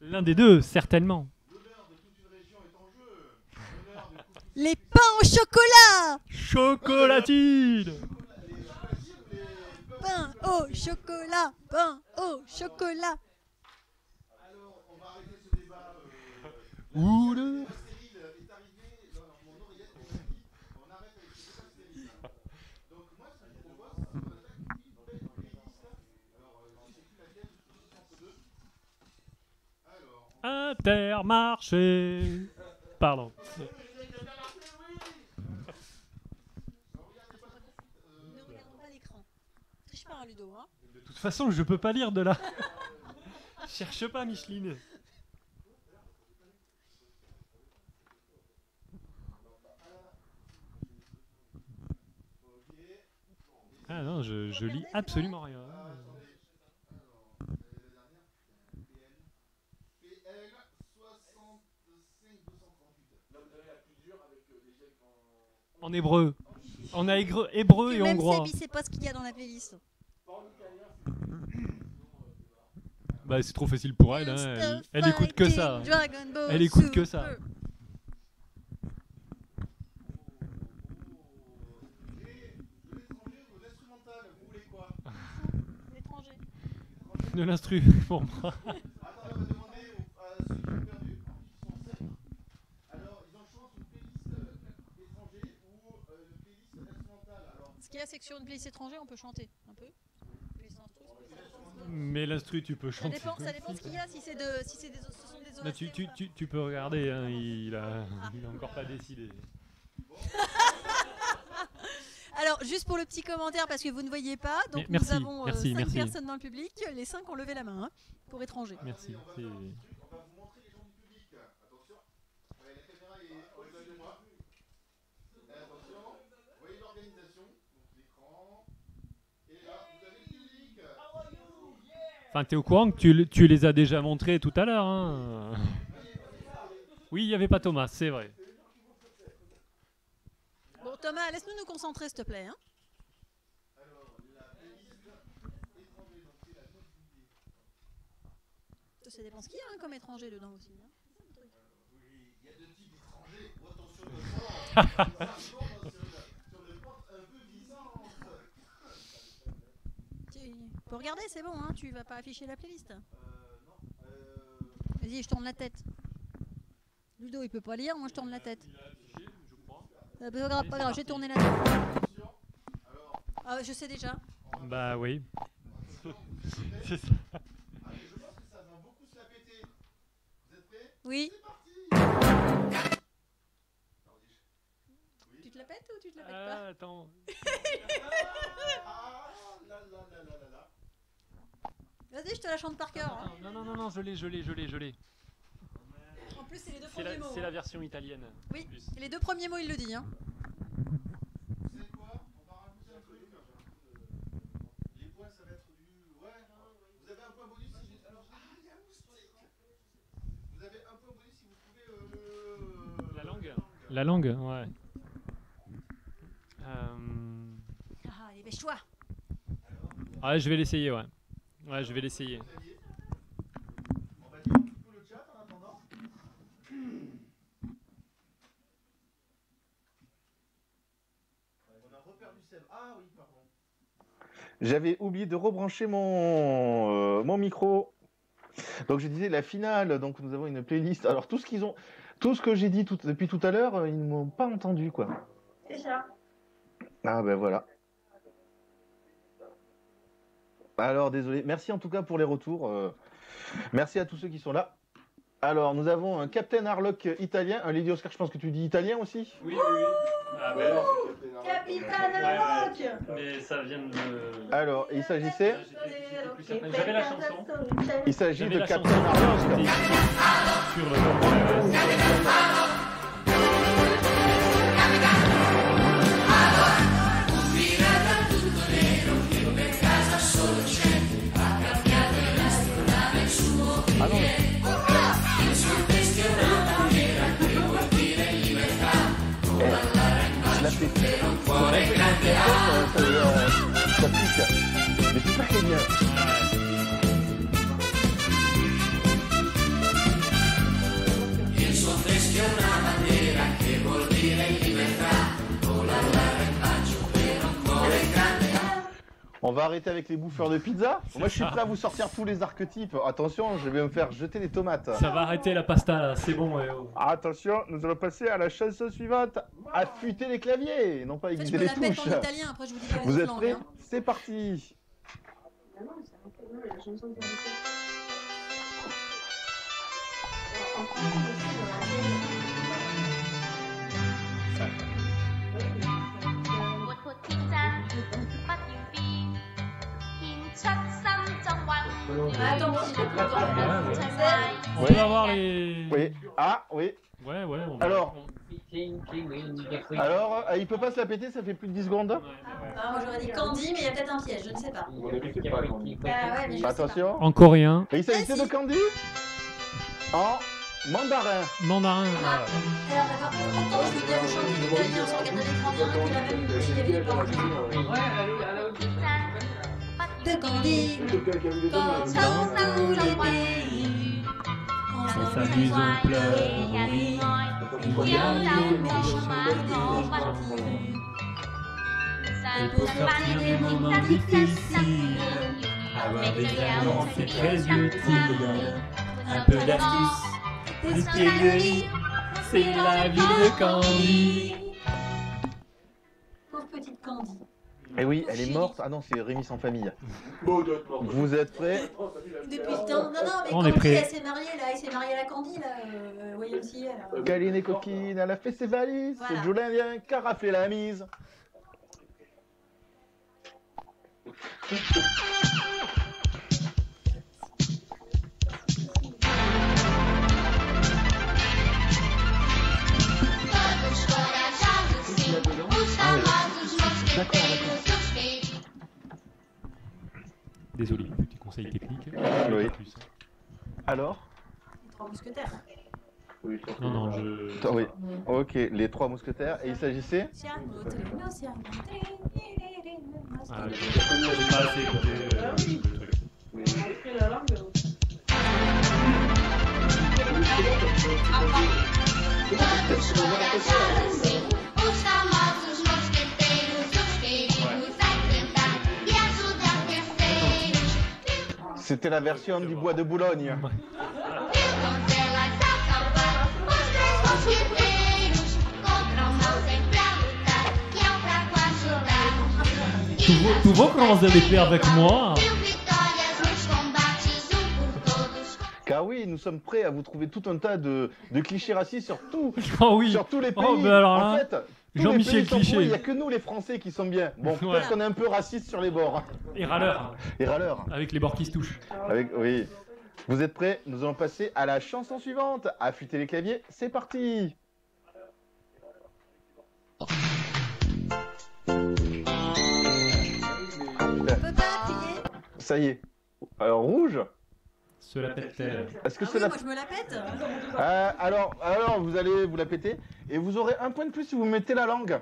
[SPEAKER 16] L'un des deux, certainement.
[SPEAKER 17] Les pains au chocolat.
[SPEAKER 16] Chocolatine.
[SPEAKER 17] Pain au chocolat. Pain au chocolat.
[SPEAKER 13] Oula.
[SPEAKER 16] Un Intermarché. Pardon.
[SPEAKER 17] Ne regardons pas l'écran. Triche pas, hein, Ludo. Hein.
[SPEAKER 16] De toute façon, je peux pas lire de là. Cherche pas, Micheline. Ah non, je lis absolument rien. En hébreu. On a hébreu et
[SPEAKER 17] même
[SPEAKER 16] hongrois.
[SPEAKER 17] Seb, il sait pas ce qu'il y a dans la playlist.
[SPEAKER 16] Bah c'est trop facile pour elle, hein. Elle écoute que ça.
[SPEAKER 17] Dragon Ball
[SPEAKER 16] Elle écoute que
[SPEAKER 17] Super.
[SPEAKER 16] ça.
[SPEAKER 17] L'étranger.
[SPEAKER 16] De l'instru pour moi.
[SPEAKER 17] Ce qu'il y a, c'est que sur une playlist étrangère, on peut chanter un peu.
[SPEAKER 16] Mais l'instru, tu peux chanter.
[SPEAKER 17] Ça dépend ce qu'il y a. Si c'est ce sont des
[SPEAKER 16] Là, tu peux regarder, hein, il a encore pas décidé.
[SPEAKER 17] Alors, juste pour le petit commentaire, parce que vous ne voyez pas, donc
[SPEAKER 16] merci,
[SPEAKER 17] nous avons
[SPEAKER 16] merci,
[SPEAKER 17] 5 personnes dans le public, les 5 ont levé la main, hein, pour étrangers.
[SPEAKER 16] Merci. Enfin, t'es au courant que tu les as déjà montrés tout à l'heure, hein. Oui, il n'y avait pas Thomas, c'est vrai.
[SPEAKER 17] Bon, Thomas, laisse-nous nous concentrer, s'il te plaît. Hein. Ça dépend ce qu'il y a hein, comme étranger dedans aussi. Hein.
[SPEAKER 10] Il y a 2 types d'étrangers. Attention
[SPEAKER 17] Faut regarder, c'est bon, hein, tu vas pas afficher la playlist. Vas-y, je tourne la tête. Ludo, il peut pas lire, moi je tourne la tête. Pas grave, pas grave, j'ai tourné la tête. Ah, je sais déjà.
[SPEAKER 16] Bah oui. C'est ça.
[SPEAKER 17] Oui. Tu te la pètes ou tu te la pètes pas?
[SPEAKER 16] Attends.
[SPEAKER 17] Vas-y, je te la chante par cœur. Hein.
[SPEAKER 16] Non, je l'ai.
[SPEAKER 17] En plus, c'est les deux premiers mots.
[SPEAKER 16] C'est la version italienne.
[SPEAKER 17] Oui, et les 2 premiers mots, il le dit. Hein.
[SPEAKER 10] Vous savez quoi? On va rajouter un truc. Les points, ça va être du... Ouais, vous avez un point bonus si j'ai... Alors, il y a un moustique. Vous avez un point bonus si vous trouvez le...
[SPEAKER 16] La langue? La langue, ouais.
[SPEAKER 17] Ah, allez, bêche-toi.
[SPEAKER 16] Ouais, je vais l'essayer, ouais. Ouais, je vais l'essayer.
[SPEAKER 10] On va dire un petit peu le chat en attendant. On a reperdu Seb. Ah oui, pardon.
[SPEAKER 2] J'avais oublié de rebrancher mon micro. Donc je disais la finale, donc nous avons une playlist. Alors tout ce que j'ai dit depuis tout à l'heure, ils ne m'ont pas entendu quoi.
[SPEAKER 14] C'est ça.
[SPEAKER 2] Ah ben voilà. Alors désolé, merci en tout cas pour les retours. Merci à tous ceux qui sont là. Alors nous avons un Captain Harlock italien, un Lady Oscar, je pense que tu dis italien aussi.
[SPEAKER 16] Oui. Ah ben non.
[SPEAKER 14] Capitaine Harlock.
[SPEAKER 3] Mais ça vient de...
[SPEAKER 2] Alors il s'agissait...
[SPEAKER 3] J'avais la chanson.
[SPEAKER 2] Il s'agit de
[SPEAKER 3] la
[SPEAKER 2] Captain
[SPEAKER 3] chanson.
[SPEAKER 2] Harlock.
[SPEAKER 3] Sur le...
[SPEAKER 2] Ah non. Je l'ai fait. C'est vrai que ça pique. Mais c'est ça qui est bien. On va arrêter avec les bouffeurs de pizza. Moi, je suis prêt à vous sortir tous les archétypes. Attention, je vais me faire jeter des tomates.
[SPEAKER 16] Ça va arrêter la pasta là, c'est bon.
[SPEAKER 2] Attention, nous allons passer à la chanson suivante. Affûter les claviers, non pas aiguiser les touches.
[SPEAKER 17] Je me la pète en italien, après je vous dis pas
[SPEAKER 2] Vous
[SPEAKER 17] les
[SPEAKER 2] êtes
[SPEAKER 17] langues,
[SPEAKER 2] prêts?
[SPEAKER 17] hein.
[SPEAKER 2] C'est parti.
[SPEAKER 17] Attends,
[SPEAKER 16] On peut avoir les.
[SPEAKER 2] Oui. Ah, oui.
[SPEAKER 16] Ouais, ouais.
[SPEAKER 2] Alors, il peut pas se la péter, ça fait plus de 10 secondes.
[SPEAKER 17] Ah, moi j'aurais dit Candy, mais il y a peut-être un piège, je ne sais pas. Ouais, mais je
[SPEAKER 2] Attention.
[SPEAKER 16] En coréen.
[SPEAKER 2] Et il s'agissait de Candy en mandarin.
[SPEAKER 16] Mandarin.
[SPEAKER 17] Alors, d'accord, pourtant, je veux dire, au chant de l'italien, sans regarder l'écran bien, qu'il a même s'il y avait des paroles. De Candy, quand nous l'été,
[SPEAKER 16] on s'amuse, on pleure, on rit, on regarde les méchants partis. Et pour sortir des moments difficiles, avoir des amis c'est très utile. Un peu d'astuce, d'espièglerie, c'est la vie de Candy.
[SPEAKER 17] Pauvre petite Candy.
[SPEAKER 2] Eh oui, elle est morte. Ah non, c'est Rémi sans famille. Vous êtes prêts?
[SPEAKER 17] Depuis le temps. Non, mais
[SPEAKER 16] On est
[SPEAKER 17] Candy,
[SPEAKER 16] prêt.
[SPEAKER 17] elle s'est mariée là, elle s'est mariée à la Candy là, YMCA là.
[SPEAKER 2] Câline et coquine, elle a fait ses valises.
[SPEAKER 17] Voilà.
[SPEAKER 2] C'est Joe l'Indien qui a raflé la mise. D'accord.
[SPEAKER 16] Désolé, petit conseil technique.
[SPEAKER 2] Oui.
[SPEAKER 16] Pas plus.
[SPEAKER 2] Alors?
[SPEAKER 17] Les trois mousquetaires.
[SPEAKER 16] Non, non, je.
[SPEAKER 2] Oui. Ok, les trois mousquetaires. Et il s'agissait?
[SPEAKER 16] Ah, j'ai pas assez écouté le truc.
[SPEAKER 2] C'était la version du bois de Boulogne.
[SPEAKER 16] Tu veux commencer à l'épée avec moi?
[SPEAKER 2] Car oui, nous sommes prêts à vous trouver tout un tas de clichés racistes sur tout,
[SPEAKER 16] Oh oui.
[SPEAKER 2] sur tous les pays.
[SPEAKER 16] Oh, mais alors là,
[SPEAKER 2] en fait, tous
[SPEAKER 16] Jean-Michel
[SPEAKER 2] les pays sont
[SPEAKER 16] Cliché.
[SPEAKER 2] pourris, il n'y a que nous les Français qui sont bien. Bon, peut-être qu'on est un peu racistes sur les bords.
[SPEAKER 16] Et râleur.
[SPEAKER 2] Et râleurs.
[SPEAKER 16] Avec les bords qui se touchent.
[SPEAKER 2] Oui. Vous êtes prêts? Nous allons passer à la chanson suivante. Affûtez les claviers, c'est parti. Ça y est. Alors, rouge.
[SPEAKER 16] Se la pète-t-elle?
[SPEAKER 2] Est-ce que
[SPEAKER 17] Ah
[SPEAKER 2] c'est
[SPEAKER 17] oui,
[SPEAKER 2] la...
[SPEAKER 17] moi je me la pète.
[SPEAKER 2] alors, vous allez vous la péter. Et vous aurez un point de plus si vous mettez la langue.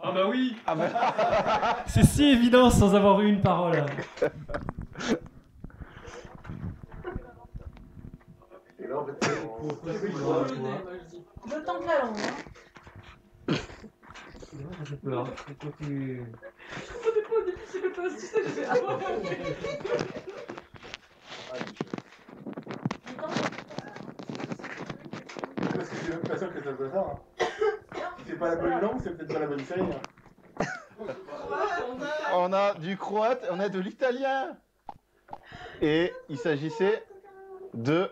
[SPEAKER 16] Ah bah oui.
[SPEAKER 2] Ah bah...
[SPEAKER 16] C'est si évident sans avoir eu une parole.
[SPEAKER 10] Et là, en fait,
[SPEAKER 1] Je tente la langue.
[SPEAKER 16] J'ai peur.
[SPEAKER 10] parce que j'ai l'impression que ça doit ça. C'est pas la bonne langue, c'est peut-être pas la bonne série.
[SPEAKER 2] On a du croate, on a de l'italien. Et il s'agissait de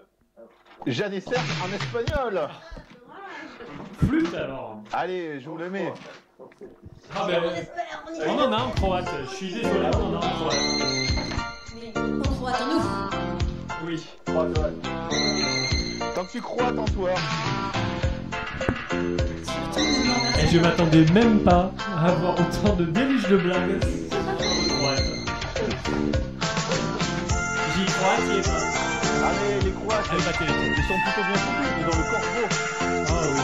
[SPEAKER 2] Jeanne et Serge en espagnol.
[SPEAKER 16] Flûte alors.
[SPEAKER 2] Allez, je vous le mets.
[SPEAKER 16] Ah ben, on en a en croate. Je suis désolé, on en a en croate.
[SPEAKER 17] On croate en nous.
[SPEAKER 16] Oui.
[SPEAKER 2] Tant que tu croates en toi.
[SPEAKER 16] Et je m'attendais même pas à avoir autant de déluge de blagues sur le croate. J'y croatais pas.
[SPEAKER 2] Allez, les croates,
[SPEAKER 16] Elle battait les
[SPEAKER 2] ils sont plutôt bien foutus, ils ont le corpo.
[SPEAKER 16] Ah oui.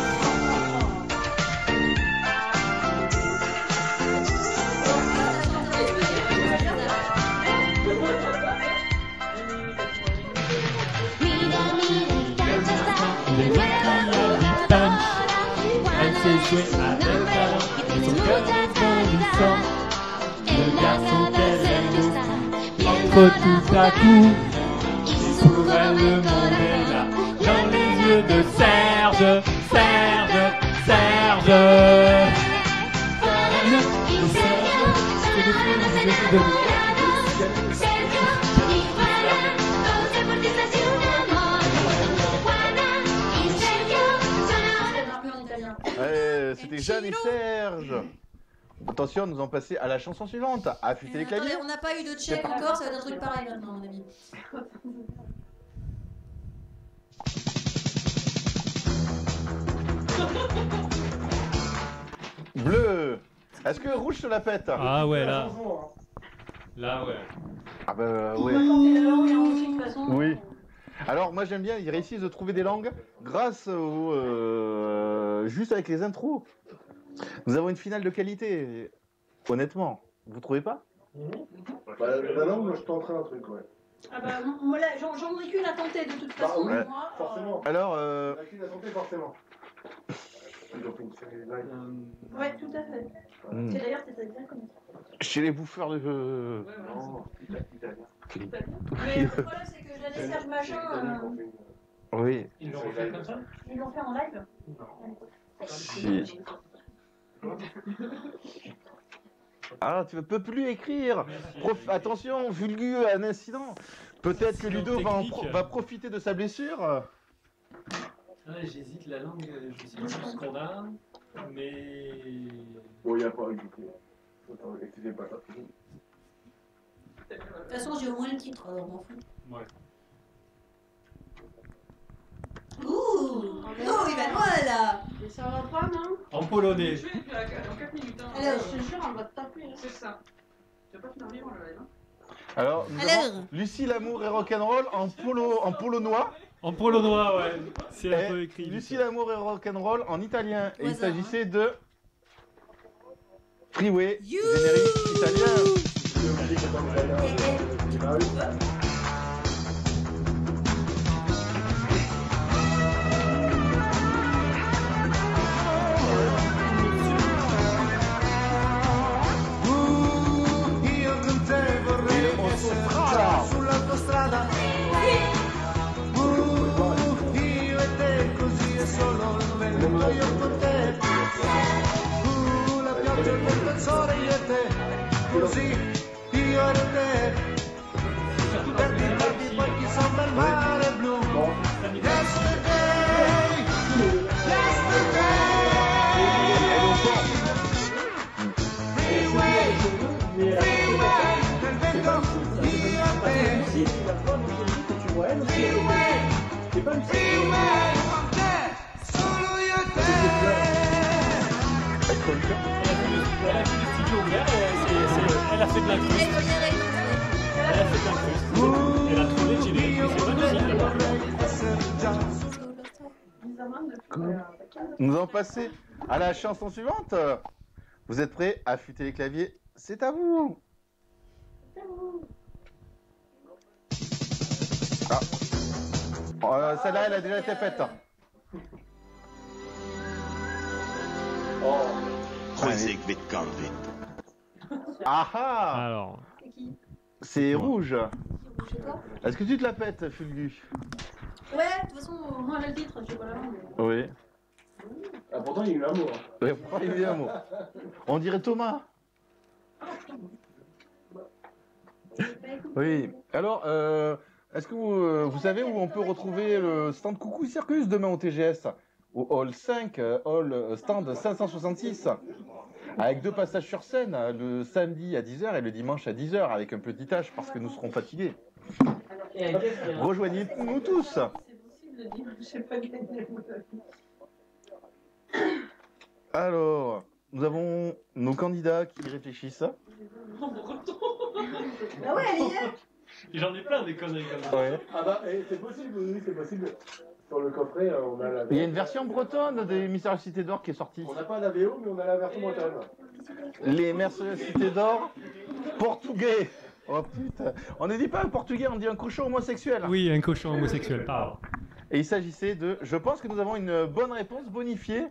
[SPEAKER 16] Elle sait jouer avec talent et son cœur rebondissant. Le garçon qu'elle aime beaucoup, entre tout à coup, pour elle le monde est là, dans les yeux de Serge, Serge, Serge.
[SPEAKER 2] Jeanne et Serge. Attention, nous allons passer à la chanson suivante. Affûter les claviers.
[SPEAKER 17] Attendez, on n'a pas eu de check encore, ça va être un truc pareil maintenant, à mon avis.
[SPEAKER 2] Bleu. Est-ce que rouge se la pète?
[SPEAKER 3] Ah ouais, là. Là, ouais.
[SPEAKER 2] Ah bah ouais. Oui. Alors moi j'aime bien, ils réussissent de trouver des langues grâce au... juste avec les intros. Nous avons une finale de qualité, honnêtement. Vous trouvez pas?
[SPEAKER 10] La langue, moi je tenterai un truc, ouais.
[SPEAKER 17] Ah bah moi là, j'en ai qu'une à tenter de toute façon.
[SPEAKER 2] ouais.
[SPEAKER 17] Moi,
[SPEAKER 10] Forcément.
[SPEAKER 2] Alors
[SPEAKER 10] La qu'une à tenter, forcément. Ils ont fait une série live.
[SPEAKER 17] Ouais, tout à fait.
[SPEAKER 2] Mm.
[SPEAKER 17] Et d'ailleurs, c'était bien comme ça.
[SPEAKER 2] Chez les bouffeurs de...
[SPEAKER 10] Non, italien.
[SPEAKER 17] Mais le problème, c'est que Jeanne et Serge Machin,
[SPEAKER 2] Oui.
[SPEAKER 16] Ils l'ont refait comme ça?
[SPEAKER 17] ils l'ont fait en live.
[SPEAKER 2] Si. Ah, tu ne peux plus écrire. Attention, Vulgu a un incident. Peut-être que Ludo va profiter de sa blessure.
[SPEAKER 16] Ah, j'hésite la langue, je sais pas ce qu'on a, mais...
[SPEAKER 10] Bon, il n'y a pas écouté. Excusez pas ça.
[SPEAKER 17] De toute façon, j'ai au moins le titre, alors m'en fous.
[SPEAKER 16] Ouais.
[SPEAKER 17] Ouh, non, il va loin là.
[SPEAKER 1] Et ça va pas, non?
[SPEAKER 16] En polonais.
[SPEAKER 1] Je vais dans 4 minutes. Hein.
[SPEAKER 17] Alors,
[SPEAKER 1] je te jure, on va te taper. Hein. C'est ça. Tu vas pas finir vivre le live. Hein.
[SPEAKER 2] Alors, nous avons Lucie Lamour et Rock'n'Roll en polonois.
[SPEAKER 3] En polonois, ouais. C'est un peu écrit.
[SPEAKER 2] Lucie Lamour et Rock'n'Roll en italien. Et il s'agissait de Freeway, générique italien.
[SPEAKER 9] Sull'autostrada io e te così è solo il vento io con te la pioggia e il vento e il sole io e te così io e te perdi poi chi sembra il mare blu yesterday freeway nel vento io e te freeway con te solo io e te.
[SPEAKER 3] Elle a vu le studio ouvert, elle a fait de l'incruste. Elle a fait de l'incruste. Elle a trouvé le générique, mais c'est pas
[SPEAKER 2] Nous allons passer à la chanson suivante. Vous êtes prêts à affûter les claviers? C'est à vous. Ah. Celle-là, elle a déjà été faite. Ah ah.
[SPEAKER 3] Alors.
[SPEAKER 2] C'est rouge. Est-ce que tu te la pètes, Fulgu?
[SPEAKER 17] Ouais, de toute façon, moi j'ai le titre, je sais pas la langue.
[SPEAKER 2] Oui.
[SPEAKER 10] Ah, pourtant, il y a eu un mot. Hein.
[SPEAKER 2] Oui, pourtant, il y a eu un mot. On dirait Thomas. Oui. Alors, est-ce que vous savez où on peut retrouver le stand Coucou Circus demain au TGS? Au hall 5, hall stand 566. Avec 2 passages sur scène, le samedi à 10h et le dimanche à 10h, avec un petit tâche parce que nous serons fatigués. Rejoignez-nous tous.
[SPEAKER 1] C'est possible de dire, je sais pas gagner.
[SPEAKER 2] Alors, nous avons nos candidats qui réfléchissent.
[SPEAKER 17] Ah ouais, elle y est.
[SPEAKER 16] J'en ai plein des conneries comme ça.
[SPEAKER 2] Ouais.
[SPEAKER 10] Ah bah, c'est possible, oui, c'est possible. Sur le coffret, on a la...
[SPEAKER 2] Il y a une version bretonne des Mystères Cité d'Or qui est sortie.
[SPEAKER 10] On n'a pas la VO, mais on a la version bretonne.
[SPEAKER 2] Les Mystères Cité d'Or portugais. Oh putain. On ne dit pas un portugais, on dit un cochon homosexuel.
[SPEAKER 3] Oui, un cochon homosexuel, pardon.
[SPEAKER 2] Et il s'agissait de... Je pense que nous avons une bonne réponse bonifiée.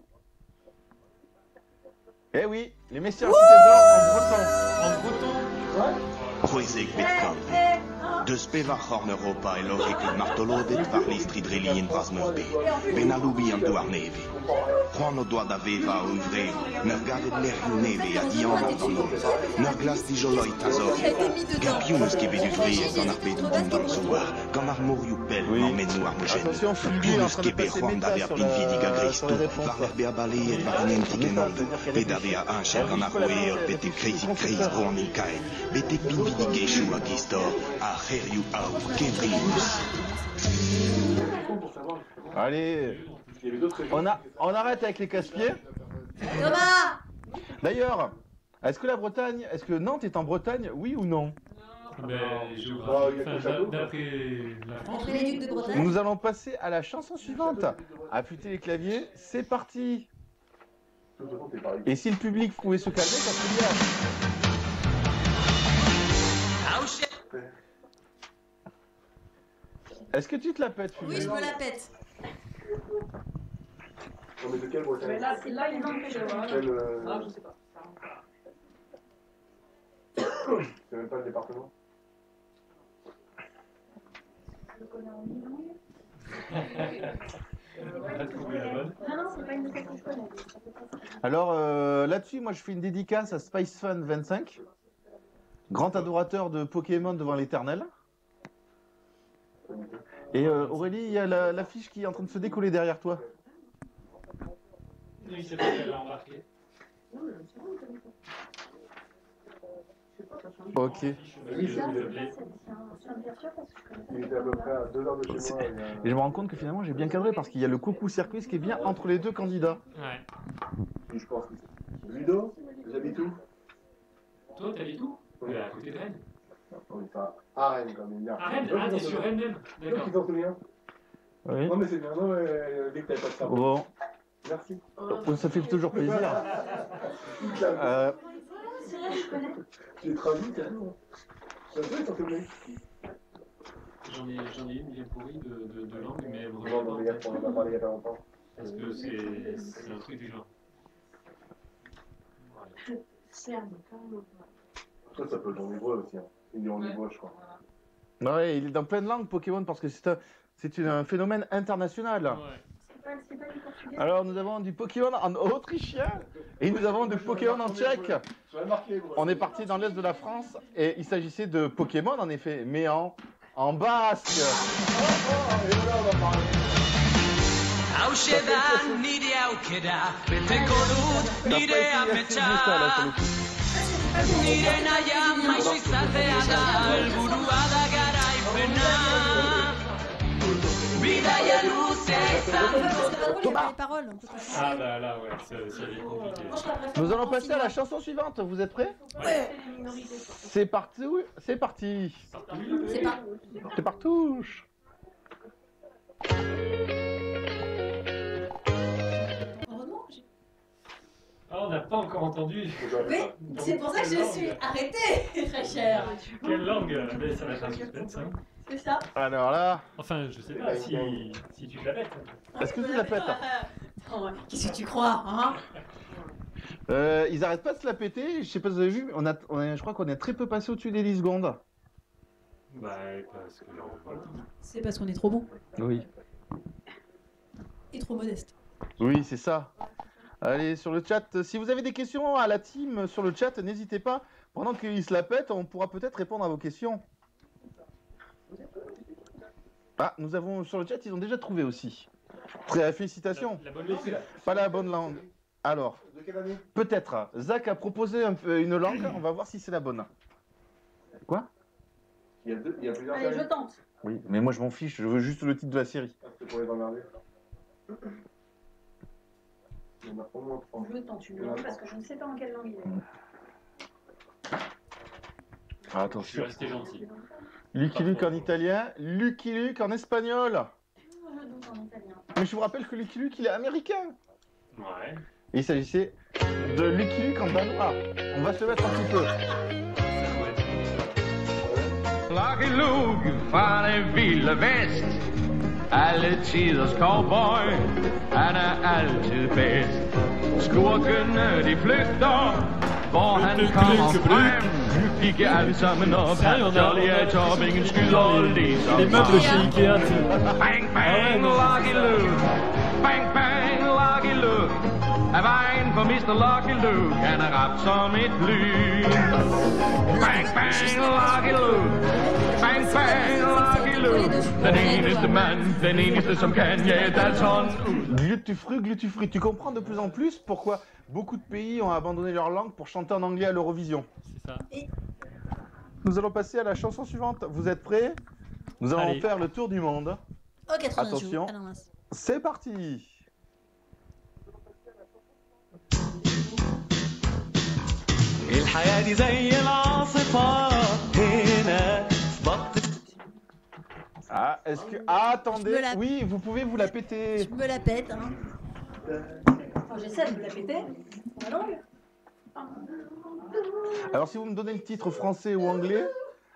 [SPEAKER 2] Eh oui, les Mystères Cité d'Or en breton.
[SPEAKER 16] En breton?
[SPEAKER 10] Ouais.
[SPEAKER 11] De spevar Europa et loricul martolodet varli stridrelien brasmurbe. Benalubi am duarnevi. Juan doa da veva uvreu. Nergavet neve a dian antanon. Nerglas di joloi tazor. Gapiunus qui bédu vreye quand arpedu dans le soir. Quand armoriu pel m'emmène noir mogen. Piunus qui bé Juan d'ave apin vidiga gristo. Varverbe a balé et varenenti genande. Vedave a un chèque en arroé bete crazy Juan il cae. Bete pin vidige chou a gistor. A heriu au kebrius.
[SPEAKER 2] Allez, on arrête avec les casse-pieds.
[SPEAKER 17] Thomas!
[SPEAKER 2] D'ailleurs, est-ce que Nantes est en Bretagne, oui ou non?
[SPEAKER 16] D'après la France,
[SPEAKER 2] Nous allons passer à la chanson suivante. Affûtez les claviers, c'est parti. Et si le public pouvait se calmer, ça serait bien. Est-ce que tu te la pètes, Fulbert?
[SPEAKER 17] Oui, je me la pète.
[SPEAKER 10] Non, mais de quelle Bretagne?
[SPEAKER 14] Mais là, c'est là, ils ont fait le. Ah, je sais pas.
[SPEAKER 10] C'est même pas le département?
[SPEAKER 14] Je le connais en langue. Non, non, c'est pas une musique que je connais.
[SPEAKER 2] Alors là-dessus, moi je fais une dédicace à Spice Fun 25, grand adorateur de Pokémon devant l'éternel. Et Aurélie, il y a l'affiche qui est en train de se décoller derrière toi.
[SPEAKER 16] Oui, c'est vrai qu'elle l'a embarqué.
[SPEAKER 2] Ok.
[SPEAKER 10] Il était à peu près à 2 heures de chez moi.
[SPEAKER 2] Et je me rends compte que finalement j'ai bien cadré parce qu'il y a le coucou circuit qui est bien entre les deux candidats.
[SPEAKER 16] Ouais.
[SPEAKER 10] Et je pense que c'est... Ludo, j'habite où?
[SPEAKER 16] Toi, t'habites où?
[SPEAKER 10] Oui.
[SPEAKER 16] À côté de Rennes.
[SPEAKER 10] Oui, enfin, à Rennes quand même.
[SPEAKER 16] À Rennes? Ah, t'es sur Rennes même? D'accord.
[SPEAKER 10] Qui t'en souviens?
[SPEAKER 2] Oui.
[SPEAKER 10] Non mais c'est bien, non mais dès que t'avais pas de cerveau.
[SPEAKER 2] Bon.
[SPEAKER 10] Merci.
[SPEAKER 2] Ça fait toujours plaisir.
[SPEAKER 10] Tu es traduit, t'as raison. Ça se fait, t'en souviens?
[SPEAKER 16] J'en ai une bien pourrie de langue, mais
[SPEAKER 10] Non, non, mais on en a parlé il y a pas longtemps.
[SPEAKER 16] Parce que c'est un truc du genre.
[SPEAKER 10] Ça peut être en hébreu aussi. Hein. Il est en hébreu, je crois.
[SPEAKER 2] Ouais, il est dans plein de langues Pokémon parce que c'est un phénomène international.
[SPEAKER 16] Ouais.
[SPEAKER 14] C'est pas du portugais.
[SPEAKER 2] Alors nous avons du Pokémon en autrichien et nous avons du Pokémon en tchèque. On est parti dans l'est de la France et il s'agissait de Pokémon en effet, mais en basque.
[SPEAKER 10] Et voilà, on va parler.
[SPEAKER 17] Thomas. Paroles,
[SPEAKER 16] ah bah là ouais, c'est compliqué.
[SPEAKER 2] Nous allons passer à la chanson suivante, vous êtes prêts?
[SPEAKER 17] Ouais.
[SPEAKER 2] C'est parti, oui, c'est parti. C'est partouche.
[SPEAKER 16] Ah, on n'a pas encore entendu.
[SPEAKER 17] Oui, c'est pour ça que je suis arrêtée, très cher.
[SPEAKER 16] Quelle langue? Mais ça va être un suspense, hein.
[SPEAKER 17] C'est ça.
[SPEAKER 2] Alors là...
[SPEAKER 16] Enfin, je sais pas si tu te la pètes.
[SPEAKER 2] Est-ce que tu la pètes?
[SPEAKER 17] Qu'est-ce que tu crois, hein?
[SPEAKER 2] Ils arrêtent pas de se la péter, je sais pas si vous avez vu, je crois qu'on est très peu passé au-dessus des 10 secondes.
[SPEAKER 16] Bah, parce que... Voilà.
[SPEAKER 17] C'est parce qu'on est trop bon.
[SPEAKER 2] Oui.
[SPEAKER 17] Et trop modeste.
[SPEAKER 2] Oui, c'est ça. Allez, sur le chat, si vous avez des questions à la team sur le chat, n'hésitez pas. Pendant qu'ils se la pètent, on pourra peut-être répondre à vos questions. Ah, nous avons sur le chat, ils ont déjà trouvé aussi. Très félicitations.
[SPEAKER 16] La bonne langue.
[SPEAKER 2] Pas la bonne langue. Alors, peut-être. Zach a proposé une langue, on va voir si c'est la bonne. Quoi?
[SPEAKER 10] Il y a plusieurs
[SPEAKER 14] Allez, je tente.
[SPEAKER 2] Oui, mais moi je m'en fiche, je veux juste le titre de la série.
[SPEAKER 10] C'est pour les emmerder. Il y en a au moins 30.
[SPEAKER 14] Je tente une langue parce que je ne sais pas en quelle langue il est.
[SPEAKER 2] Ah, attention.
[SPEAKER 16] Je suis resté gentil.
[SPEAKER 2] Lucky Luke en italien, Lucky Luke en espagnol.
[SPEAKER 14] En italien.
[SPEAKER 2] Mais je vous rappelle que Lucky Luke il est américain.
[SPEAKER 16] Ouais.
[SPEAKER 2] Et il s'agissait de Lucky Luke en danois. On va se le mettre un petit peu.
[SPEAKER 18] Lucky Luke, fare Villa West. Alle tiders cowboy, han er altid bedst. Skurkene de flygter, Forhånd kommer frem. Nu fik jeg alle sammen op. Jolly er toppingen skyder og læser.
[SPEAKER 16] Les meubles chez Ikea, tu
[SPEAKER 18] Bang, bang, Lucky Luke. Bang, bang, Lucky Luke. Af vejen for Mr. Lucky Luke. Han er ramt som et lyn. Bang, bang, Lucky Luke. Bang, bang, Lucky Luke. Den eneste mand, den eneste som kan jætte alt hånd ud.
[SPEAKER 2] Glutufru. Tu comprends de plus en plus pourquoi beaucoup de pays ont abandonné leur langue pour chanter en anglais à l'Eurovision.
[SPEAKER 3] C'est ça.
[SPEAKER 2] Nous allons passer à la chanson suivante. Vous êtes prêts? Nous allons faire le tour du monde.
[SPEAKER 17] Oh, 80
[SPEAKER 2] Attention,
[SPEAKER 17] jours. Ah non, mince.
[SPEAKER 2] c'est parti.
[SPEAKER 9] الحياة دي زي العاصفة هنا
[SPEAKER 2] Ah, est-ce que... Ah, attendez.
[SPEAKER 17] Je me la-
[SPEAKER 2] Oui, vous pouvez vous la péter.
[SPEAKER 17] Je me la pète, hein.
[SPEAKER 14] Enfin, j'essaie de me la péter. Ma langue.
[SPEAKER 2] Alors, si vous me donnez le titre français ou anglais,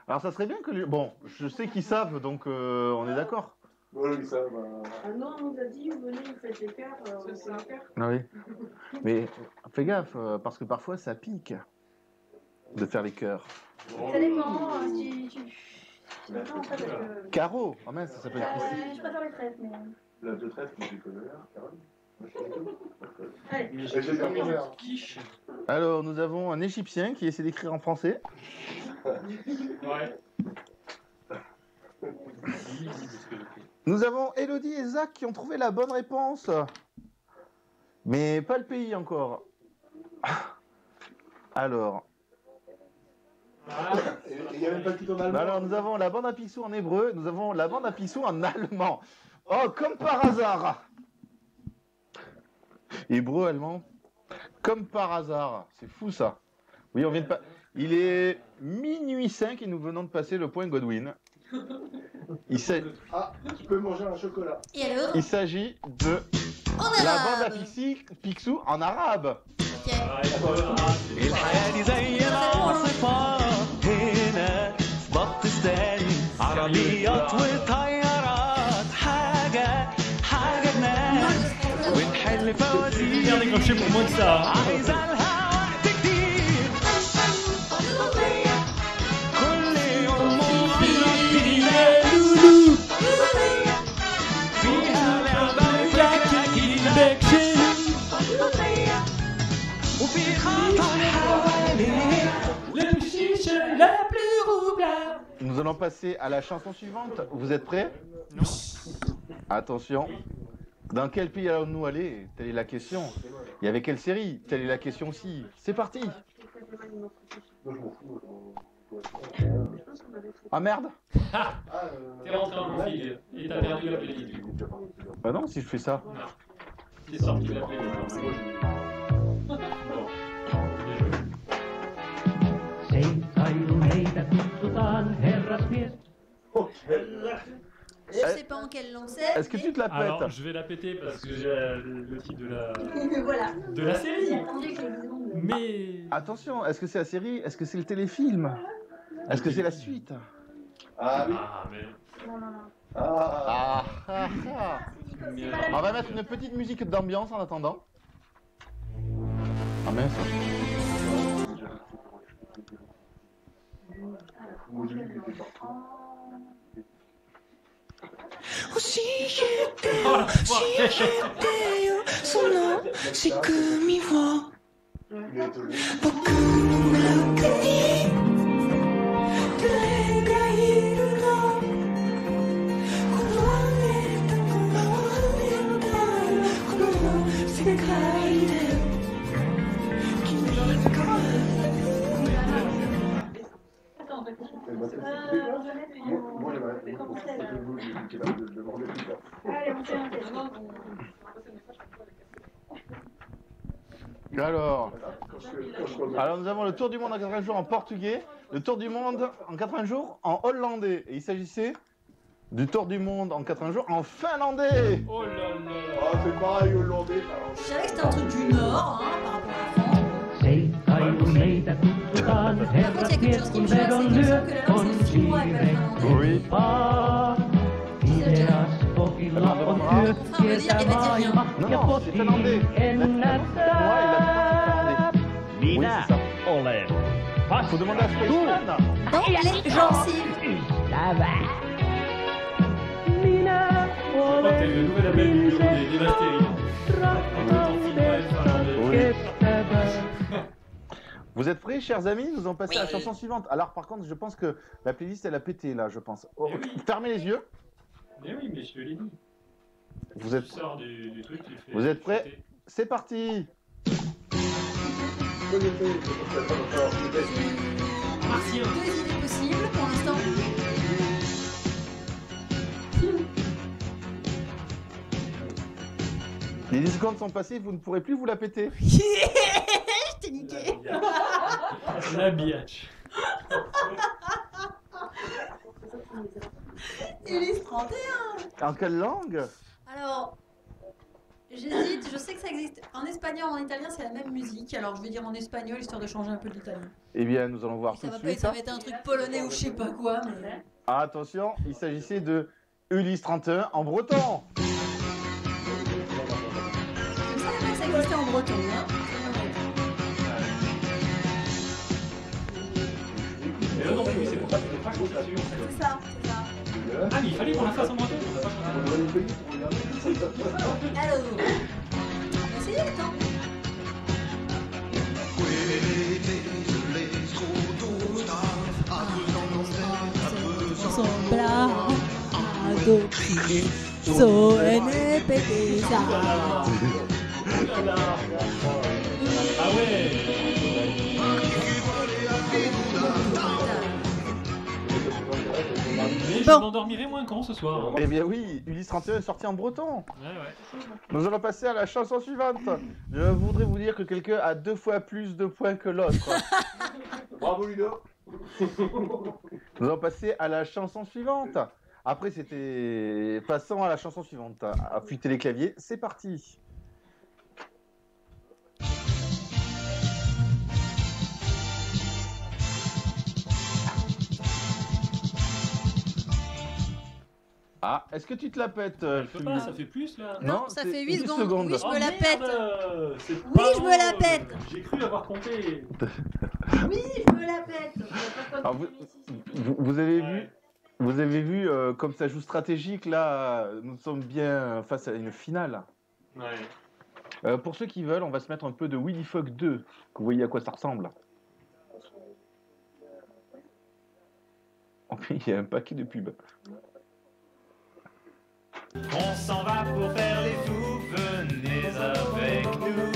[SPEAKER 2] alors ça serait bien que... Bon, je sais qu'ils savent, donc on est d'accord.
[SPEAKER 10] Oui, ça va.
[SPEAKER 1] Ah non, on nous a dit, venez, vous faites les cœurs, c'est les cœurs.
[SPEAKER 2] Ah oui. Mais fais gaffe, parce que parfois ça pique de faire les chœurs.
[SPEAKER 14] Ça dépend, si tu veux pas en fait.
[SPEAKER 2] Caro, ah mince, ça s'appelle.
[SPEAKER 14] Je préfère les trèfles, mais.
[SPEAKER 10] La de trèfle, je connais bien, Caroline.
[SPEAKER 14] Allez.
[SPEAKER 10] J'ai terminé.
[SPEAKER 2] Alors, nous avons un Égyptien qui essaie d'écrire en français.
[SPEAKER 16] Ouais.
[SPEAKER 2] Nous avons Elodie et Zach qui ont trouvé la bonne réponse. Mais pas le pays encore. Alors.
[SPEAKER 10] Il n'y a même pas tout en allemand.
[SPEAKER 2] Alors, nous avons la bande à Picsou en hébreu, nous avons la bande à Picsou en allemand. Oh, comme par hasard. Hébreu, allemand. Comme par hasard. C'est fou ça. Oui, on vient de pas. Il est minuit 5 et nous venons de passer le point Godwin.
[SPEAKER 10] Ah, tu peux manger un chocolat.
[SPEAKER 17] Et alors?
[SPEAKER 2] Il s'agit de la bande à Picsou en arabe.
[SPEAKER 9] الحياة دي زي العاصفة هنا بطستان عربيات وطيارات حاجة جنان ونحل فوازير عايزة لها وقت كتير كل يوم مواضيع جديدة فيها لعبة وكاكين وفي خطر حواليك
[SPEAKER 16] الشيشة la plus roublard.
[SPEAKER 2] Nous allons passer à la chanson suivante. Vous êtes prêts?
[SPEAKER 16] Non.
[SPEAKER 2] Attention. Dans quel pays allons-nous aller? Telle est la question. Et avec quelle série? Telle est la question aussi. C'est parti. Ah merde.
[SPEAKER 16] T'es rentré en config et t'as perdu la playlist du coup.
[SPEAKER 2] Bah non, si je fais ça.
[SPEAKER 16] Non. T'es sorti de la playlist.
[SPEAKER 17] Je sais pas en quelle langue c'est.
[SPEAKER 2] Est-ce que tu te la pètes?
[SPEAKER 16] Alors, je vais la péter parce que j'ai le titre
[SPEAKER 17] Voilà.
[SPEAKER 16] de la série. Mais
[SPEAKER 2] attention, est-ce que c'est la série? Est-ce que c'est le téléfilm? Est-ce que c'est la suite?
[SPEAKER 10] Ah oui.
[SPEAKER 16] Ah mais
[SPEAKER 2] Ah. On va mettre une petite musique d'ambiance en attendant. Ah mince.
[SPEAKER 9] son nom, c'est que mi-voix.
[SPEAKER 2] Alors nous avons le tour du monde en 80 jours en portugais, le tour du monde en 80 jours en hollandais. Et il s'agissait du tour du monde en 80 jours en finlandais.
[SPEAKER 16] Oh là là.
[SPEAKER 10] Ah, c'est pareil hollandais.
[SPEAKER 17] Je savais que c'était un truc du Nord, hein, par rapport à la France. Par contre, il y a quelque chose qui me choque, c'est qu'il me semble que la langue c'est finnois et pas finlandais.
[SPEAKER 2] Oui.
[SPEAKER 17] Enfin, on veut dire, il va dire rien.
[SPEAKER 2] Non, non, c'est finlandais. Oui, c'est ça. Oh, Faut demander à Spider-Man.
[SPEAKER 17] Dans les gencives.
[SPEAKER 16] Ça va.
[SPEAKER 3] Oh, t'as eu le nouvel appel du jour des Bastériens.
[SPEAKER 2] Vous êtes prêts, chers amis? Nous allons passer à la chanson suivante. Alors, par contre, je pense que la playlist, elle a pété, là, je pense. Oh, fermez les yeux.
[SPEAKER 3] Mais oui, mais je te l'ai dit.
[SPEAKER 2] Vous êtes...
[SPEAKER 3] Tu sors du truc, tu fais...
[SPEAKER 2] Vous êtes prêts? C'est parti.
[SPEAKER 17] Deux idées possibles pour l'instant.
[SPEAKER 2] Les 10 secondes sont passées, vous ne pourrez plus vous la péter.
[SPEAKER 17] Je t'ai niqué.
[SPEAKER 3] La biatch.
[SPEAKER 17] Ulysse 31.
[SPEAKER 2] En quelle langue?
[SPEAKER 17] Alors, j'hésite, je sais que ça existe. En espagnol, en italien, c'est la même musique. Alors, je vais dire en espagnol, histoire de changer un peu de l'italien.
[SPEAKER 2] Eh bien, nous allons voir
[SPEAKER 17] Ça
[SPEAKER 2] tout
[SPEAKER 17] va
[SPEAKER 2] de
[SPEAKER 17] pas être,
[SPEAKER 2] suite.
[SPEAKER 17] ça va être un truc polonais ou je sais pas quoi, mais...
[SPEAKER 2] Ah, attention, il s'agissait de Ulysse 31 en breton.
[SPEAKER 17] Je savais pas que ça existait en breton, hein.
[SPEAKER 3] Et là non plus, c'est pour ça que je ne pas chanter là-dessus.
[SPEAKER 17] C'est ça, c'est ça.
[SPEAKER 3] Ah, mais il fallait qu'on la fasse en breton, on n'a pas chanté.
[SPEAKER 17] Alors, on va essayer, attends. Sembra adoptare so NPT.
[SPEAKER 3] Ah ouais. Mais je m'endormirai moins con ce soir.
[SPEAKER 2] Eh bien oui, Ulysse 31 est sorti en breton.
[SPEAKER 3] Ouais.
[SPEAKER 2] Nous allons passer à la chanson suivante. Je voudrais vous dire que quelqu'un a 2 fois plus de points que l'autre.
[SPEAKER 10] Bravo Ludo.
[SPEAKER 2] Nous allons passer à la chanson suivante. Après, c'était... Passons à la chanson suivante. Affûtez les claviers, c'est parti. Ah, est-ce que tu te la pètes,
[SPEAKER 3] Je peux pas, ça fait plus là.
[SPEAKER 17] Non, ça fait 8
[SPEAKER 2] 10
[SPEAKER 17] secondes. Oui, je me la pète.
[SPEAKER 3] Oui,
[SPEAKER 17] je me la pète.
[SPEAKER 3] J'ai cru avoir compté.
[SPEAKER 17] Oui, je me la pète.
[SPEAKER 2] Alors, vous avez vu comme ça joue stratégique là, nous sommes bien face à une finale.
[SPEAKER 3] Ouais.
[SPEAKER 2] Pour ceux qui veulent, on va se mettre un peu de Willy Fogg 2, que vous voyez à quoi ça ressemble. Oh, il y a un paquet de pubs.
[SPEAKER 9] On s'en va pour faire les fous, venez avec nous.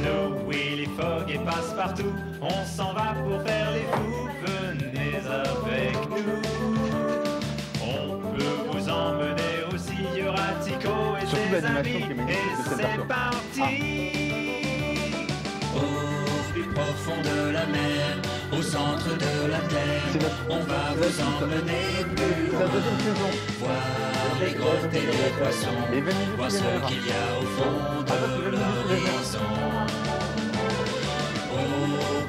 [SPEAKER 9] Nous, Willy Fogg et Passepartout, on s'en va pour faire les fous, venez avec nous. On peut vous emmener aussi, il y aura Tico et ses amis, et c'est parti. Au plus profond de la mer, au centre de la terre, on va vous emmener plus loin, voir les grottes et les poissons, voir ce qu'il y a au fond de l'horizon. Au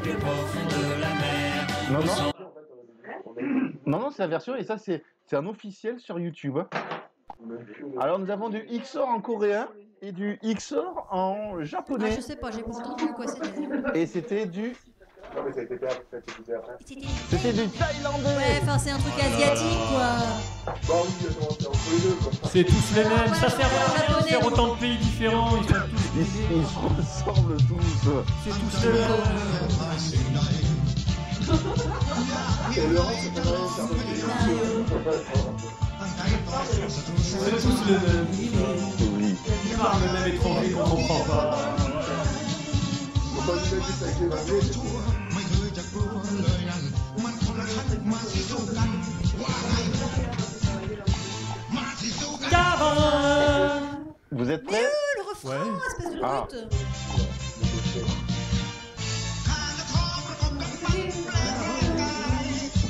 [SPEAKER 9] plus profond de la mer, au centre...
[SPEAKER 2] Non, c'est la version, et ça, c'est un officiel sur YouTube. Alors, nous avons du XOR en coréen et du XOR en japonais.
[SPEAKER 17] Ah, je sais pas, j'ai pas entendu quoi c'était.
[SPEAKER 2] Et c'était du...
[SPEAKER 10] Non mais ça a été fait après.
[SPEAKER 2] C'était du thaïlandais.
[SPEAKER 17] Ouais, enfin, c'est un truc asiatique, quoi.
[SPEAKER 10] Bah oui, c'est entre les deux quoi.
[SPEAKER 3] C'est tous les mêmes, ça sert à rien de faire autant de pays différents, ils sont tous...
[SPEAKER 2] Ils se ressemblent tous.
[SPEAKER 3] C'est tous les mêmes.
[SPEAKER 10] Et le reste, c'est pas vrai,
[SPEAKER 3] C'est tous les mêmes. Ils parlent le même étranger qu'on comprend pas.
[SPEAKER 10] faut pas lui mettre juste avec les mains.
[SPEAKER 2] Vous êtes prêts?
[SPEAKER 17] Le refrain, espèce de brute.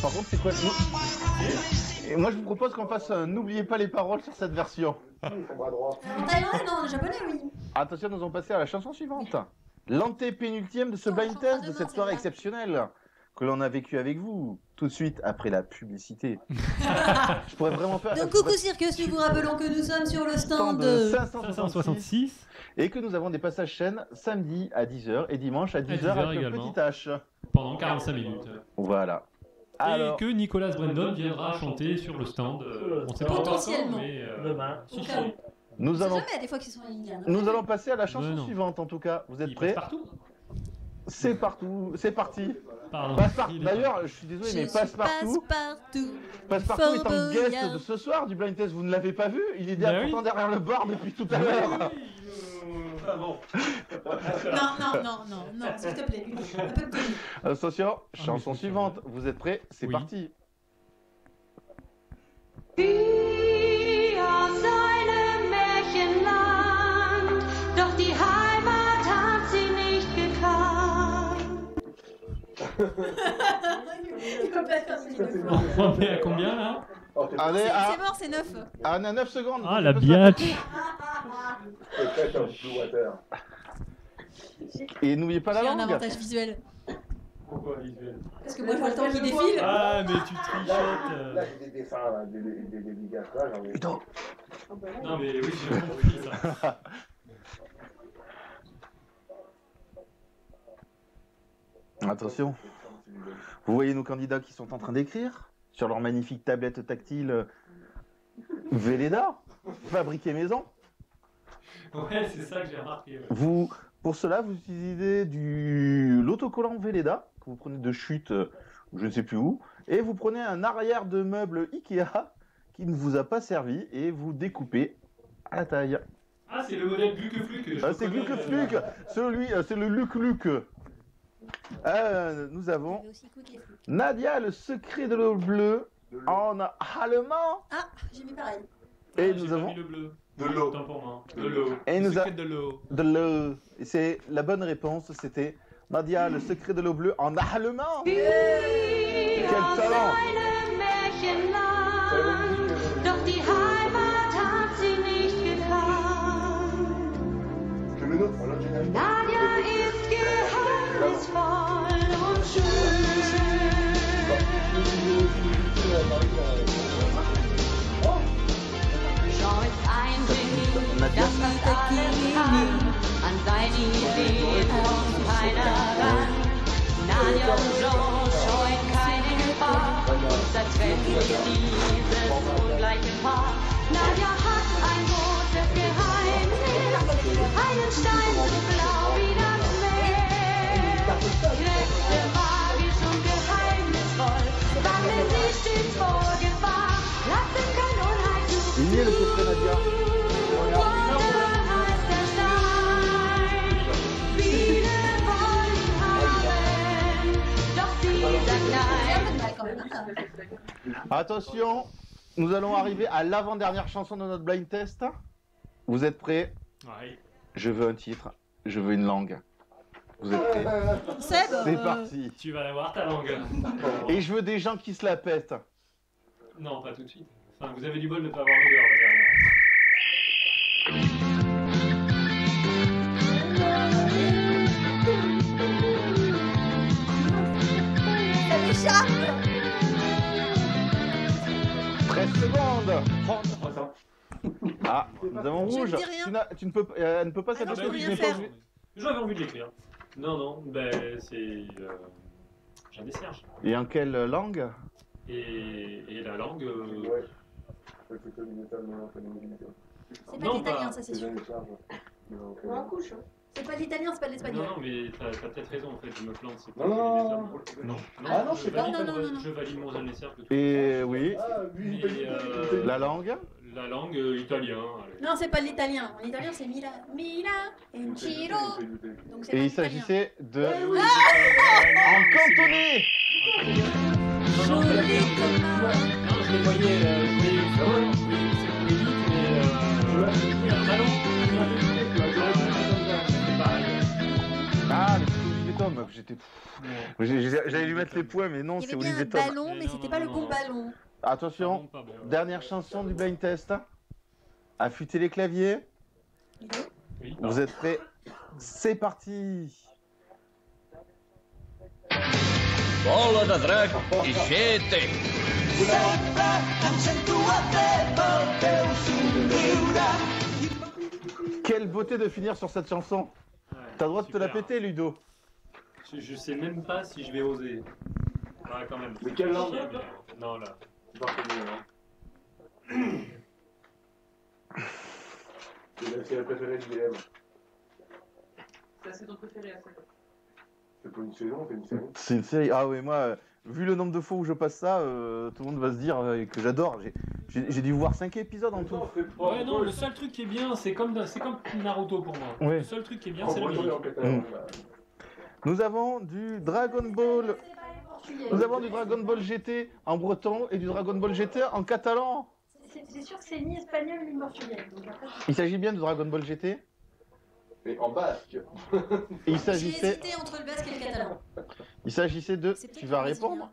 [SPEAKER 2] Par contre, c'est quoi? Et moi, je vous propose qu'on fasse n'oubliez pas les paroles sur cette version.
[SPEAKER 17] En thaïlandais, non, en japonais, oui.
[SPEAKER 2] Attention, nous allons passer à la chanson suivante. L'antépénultième de ce blind test de cette soirée exceptionnelle. que l'on a vécu avec vous tout de suite après la publicité. Je pourrais vraiment faire...
[SPEAKER 17] Donc coucou Circus, nous vous rappelons que nous sommes sur le stand
[SPEAKER 2] de
[SPEAKER 16] 566
[SPEAKER 2] et que nous avons des passages chaînes samedi à 10h et dimanche à 10h avec le petit H.
[SPEAKER 16] Pendant 45 minutes.
[SPEAKER 2] Voilà.
[SPEAKER 16] Et que Nicolas Brandon viendra chanter sur le stand. On sait pas encore
[SPEAKER 17] Potentiellement.
[SPEAKER 16] quand, mais
[SPEAKER 3] demain.
[SPEAKER 16] Si, si.
[SPEAKER 2] Nous allons...
[SPEAKER 17] Jamais, des fois qu'ils sont indiens.
[SPEAKER 2] Nous allons passer à la chanson suivante en tout cas. Vous êtes prêts? C'est partout, c'est parti. Passe-partout. D'ailleurs, je suis désolé, mais Passe-partout. Passe-partout est en guest de ce soir du blind test. Vous ne l'avez pas vu? Il est pourtant derrière le bar depuis tout à l'heure.
[SPEAKER 17] Non, s'il te plaît. Un peu de tenue.
[SPEAKER 2] Attention, chanson suivante. Vous êtes prêts? C'est parti.
[SPEAKER 9] Seinem Märchenland, doch die Heimat hat sie nicht gekannt.
[SPEAKER 16] On est à combien là?
[SPEAKER 2] Allez,
[SPEAKER 17] C'est mort, c'est 9.
[SPEAKER 2] Ah, on a 9 secondes.
[SPEAKER 16] Ah, la biatch.
[SPEAKER 2] Et n'oubliez pas la
[SPEAKER 17] J'ai un
[SPEAKER 2] langue.
[SPEAKER 17] avantage visuel.
[SPEAKER 16] Pourquoi visuel?
[SPEAKER 17] Parce que moi je vois le temps qui défile.
[SPEAKER 16] Ah, mais tu trichotes.
[SPEAKER 10] Là, j'ai des dessins, là, des dédicaces, là, j'en ai...
[SPEAKER 2] Putain.
[SPEAKER 16] Non, mais oui, j'ai compris ça.
[SPEAKER 2] Attention. Vous voyez nos candidats qui sont en train d'écrire sur leur magnifique tablette tactile Velleda, fabriquée maison.
[SPEAKER 16] Ouais, c'est ça que j'ai remarqué. Ouais.
[SPEAKER 2] Pour cela, vous utilisez l'autocollant Velleda que vous prenez de chute, je ne sais plus où, et vous prenez un arrière de meuble Ikea qui ne vous a pas servi et vous découpez à la taille.
[SPEAKER 16] Ah, c'est le modèle Gluck-Fluck.
[SPEAKER 2] Ah, c'est Gluck-Fluck. Celui, c'est le Luc-Luc. Nous avons Nadia, le secret de l'eau bleue en allemand.
[SPEAKER 17] Ah, j'ai mis pareil.
[SPEAKER 2] Et nous avons
[SPEAKER 16] le bleu.
[SPEAKER 10] De l'eau.
[SPEAKER 16] De l'eau.
[SPEAKER 2] Et nous
[SPEAKER 16] secret de l'eau.
[SPEAKER 2] De l'eau. Et c'est la bonne réponse, c'était Nadia, le secret de l'eau bleue en allemand. Quel talent!
[SPEAKER 9] Doch die Heimat hat sie nicht gekannt. Nadja ist geheimnisvoll und schön. Jean ist ein Genie, das macht alles kann. An seine Ideen kommt keiner ran. Nadja und Jean scheuen keine Gefahr. Da trennt sich dieses ungleiche Paar. Nadja hat ein großes Geheimnis, einen Stein so blau wie das Meer. Kräfte magisch und geheimnisvoll, wandeln sie stets vor Gefahr. Lassen kein Unheil zu.
[SPEAKER 2] Il y a le coffret Nadia.
[SPEAKER 9] Wunder heißt der Stein. Viele wollen haben, doch dieser kleine.
[SPEAKER 2] Attention, nous allons arriver à l'avant-dernière chanson de notre blind test. Vous êtes prêts?
[SPEAKER 16] Ouais.
[SPEAKER 2] Je veux un titre, je veux une langue. Vous êtes prêts? C'est parti.
[SPEAKER 16] Tu vas avoir ta langue.
[SPEAKER 2] Et je veux des gens qui se la pètent.
[SPEAKER 16] Non, pas tout de suite. Enfin, vous avez du bol de ne pas avoir l'odeur derrière.
[SPEAKER 17] Ça m'échappe.
[SPEAKER 2] 13 secondes. 30. Ah, nous avons
[SPEAKER 17] Je ne
[SPEAKER 2] rouge.
[SPEAKER 17] dis rien.
[SPEAKER 2] Tu ne peux, elle ne peut pas
[SPEAKER 17] Ah non,
[SPEAKER 2] s'appeler.
[SPEAKER 17] je peux rien faire.
[SPEAKER 16] J'avais envie de l'écrire. Non, ben c'est Jeanne des Cierges.
[SPEAKER 2] Et en quelle langue?
[SPEAKER 16] Et la langue.
[SPEAKER 17] C'est pas l'italien, ça c'est sûr.
[SPEAKER 1] Ou en couche.
[SPEAKER 17] C'est pas l'italien, c'est pas l'espagnol.
[SPEAKER 16] Non, mais t'as peut-être raison en fait, je me plante. C'est pas
[SPEAKER 10] Non. Ah non, c'est pas.
[SPEAKER 16] Je valide mon Jeanne des Cierges.
[SPEAKER 2] Et oui.
[SPEAKER 16] Et,
[SPEAKER 2] La langue?
[SPEAKER 16] La langue italien. Allez.
[SPEAKER 17] Non, c'est pas l'italien. En italien, c'est Mila. Mila en Ciro. Donc c'est
[SPEAKER 2] Et
[SPEAKER 17] pas
[SPEAKER 2] il
[SPEAKER 17] l'italien.
[SPEAKER 2] s'agissait de...
[SPEAKER 17] Ah
[SPEAKER 2] en cantonais.
[SPEAKER 16] Non, je les voyais, c'est élite, mais un ballon. C'est pareil.
[SPEAKER 2] Ah, mais c'est Olivier Tom. J'allais lui mettre les points, mais non,
[SPEAKER 17] Il y
[SPEAKER 2] c'est
[SPEAKER 17] avait bien
[SPEAKER 2] Olivier
[SPEAKER 17] un
[SPEAKER 2] Tom.
[SPEAKER 17] ballon, mais c'était pas le bon ballon.
[SPEAKER 2] Attention,
[SPEAKER 16] Pas bon.
[SPEAKER 2] dernière chanson du blind test. Affûtez les claviers.
[SPEAKER 16] Oui,
[SPEAKER 2] Vous êtes prêts? C'est parti.
[SPEAKER 18] Solo da drac i xete.
[SPEAKER 9] Sempre em sento a teva el teu somriure.
[SPEAKER 2] Quelle beauté de finir sur cette chanson. T'as le droit de te la
[SPEAKER 3] Super.
[SPEAKER 2] péter, Ludo.
[SPEAKER 3] Je sais même pas si je vais oser. Ouais, quand même.
[SPEAKER 10] Mais quelle langue?
[SPEAKER 3] Non, là.
[SPEAKER 10] C'est la préférée de Guillaume.
[SPEAKER 1] Ça, c'est ton préféré à ça.
[SPEAKER 10] C'est pas une saison, c'est une série.
[SPEAKER 2] C'est une série. Ah oui, moi, vu le nombre de fois où je passe ça, tout le monde va se dire que j'adore. J'ai dû voir 5 épisodes en tout.
[SPEAKER 3] Ouais, non, le seul truc qui est bien, c'est comme Naruto pour moi.
[SPEAKER 2] Ouais.
[SPEAKER 3] Le seul truc qui est bien, c'est la musique.
[SPEAKER 2] Nous avons du Dragon Ball. Nous avons du Dragon Ball GT en breton et du Dragon Ball GT en catalan.
[SPEAKER 14] C'est sûr que c'est ni espagnol ni portugais. Donc après,
[SPEAKER 2] Il s'agit bien du Dragon Ball GT.
[SPEAKER 10] Et en basque.
[SPEAKER 2] Il
[SPEAKER 17] J'ai
[SPEAKER 2] s'agissait.
[SPEAKER 17] hésité entre le basque et le catalan.
[SPEAKER 2] Il s'agissait de. Tu vas répondre.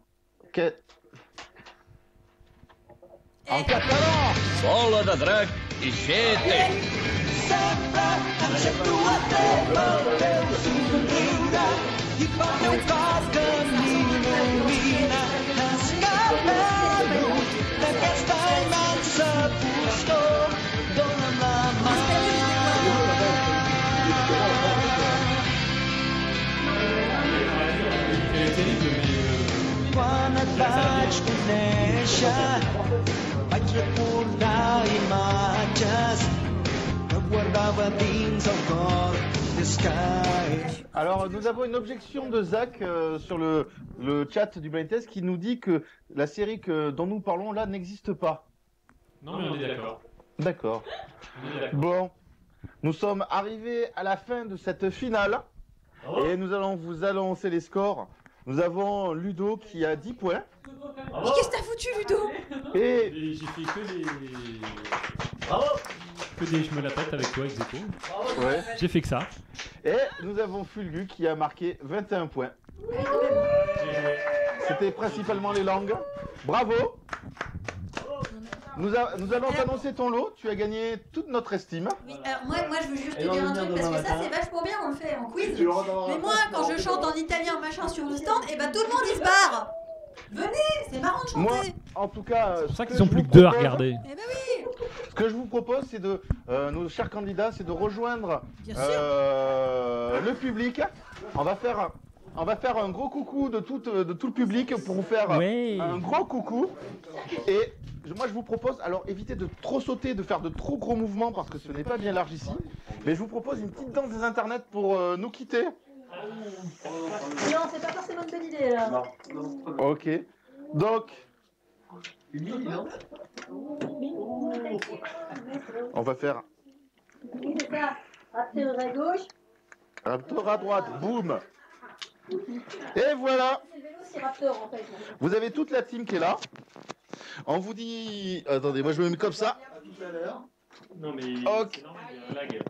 [SPEAKER 2] En catalan.
[SPEAKER 18] Solo da drac i xete.
[SPEAKER 9] Sempre em sento a teva el teu somriure. I quan un cop que m'il·lumina escapem d'aquesta immensa foscor. Dóna'm la mà.
[SPEAKER 3] Elle est terrible, mais.
[SPEAKER 9] Quan et vaig conèixer, vaig recordar imatges que guardava dins el cor des que...
[SPEAKER 2] Alors, nous avons une objection de Zach sur le chat du Blind Test qui nous dit que la série dont nous parlons là n'existe pas.
[SPEAKER 3] Non, mais on est d'accord.
[SPEAKER 2] D'accord.
[SPEAKER 3] On est d'accord.
[SPEAKER 2] Bon, nous sommes arrivés à la fin de cette finale et nous allons vous annoncer les scores. Nous avons Ludo qui a 10 points.
[SPEAKER 17] Mais qu'est-ce que t'as foutu, Ludo?
[SPEAKER 2] Et
[SPEAKER 3] j'ai fait que des. Bravo! Que des je me la pète avec toi, Execo.
[SPEAKER 2] Ouais.
[SPEAKER 3] J'ai fait que ça.
[SPEAKER 2] Et nous avons Fulgu qui a marqué 21 points. C'était principalement les langues. Bravo! Nous allons t'annoncer ton lot. Tu as gagné toute notre estime.
[SPEAKER 17] Oui, alors moi je veux juste te dire un truc parce que ça c'est vachement bien, on le fait en quiz. Mais moi quand je chante en italien machin sur le stand, et bah tout le monde il se barre. Venez, c'est marrant de chanter.
[SPEAKER 2] Moi, en tout cas,
[SPEAKER 3] C'est pour ça qu'ils ont plus que 2 à regarder.
[SPEAKER 17] Eh bah oui.
[SPEAKER 2] Ce que je vous propose, c'est de, nos chers candidats, c'est de rejoindre le public. On va faire un gros coucou de tout le public pour vous faire un gros coucou. Et moi, je vous propose, alors évitez de trop sauter, de faire de trop gros mouvements parce que ce n'est pas bien large ici. Mais je vous propose une petite danse des internets pour nous quitter.
[SPEAKER 14] non, c'est pas forcément une bonne idée là.
[SPEAKER 2] Ok. Donc, on va faire
[SPEAKER 14] C'est ça. Raptor à gauche.
[SPEAKER 2] Raptor à droite, boum. Et voilà.
[SPEAKER 14] C'est le vélo, c'est Raptor en fait.
[SPEAKER 2] Vous avez toute la team qui est là. On vous dit... Attendez, moi je me mets comme ça.
[SPEAKER 3] Non, mais.
[SPEAKER 2] Ok.
[SPEAKER 3] C'est normal, il y a un lag.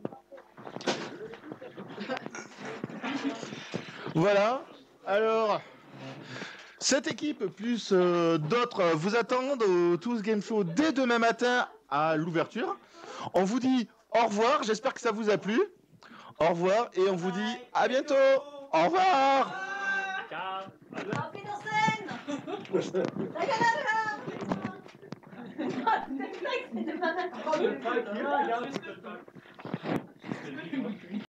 [SPEAKER 2] Voilà. Alors, cette équipe plus d'autres vous attendent au Tous Game Show dès demain matin à l'ouverture. On vous dit au revoir. J'espère que ça vous a plu. Au revoir et on vous dit à bientôt. Au revoir.
[SPEAKER 14] C'est de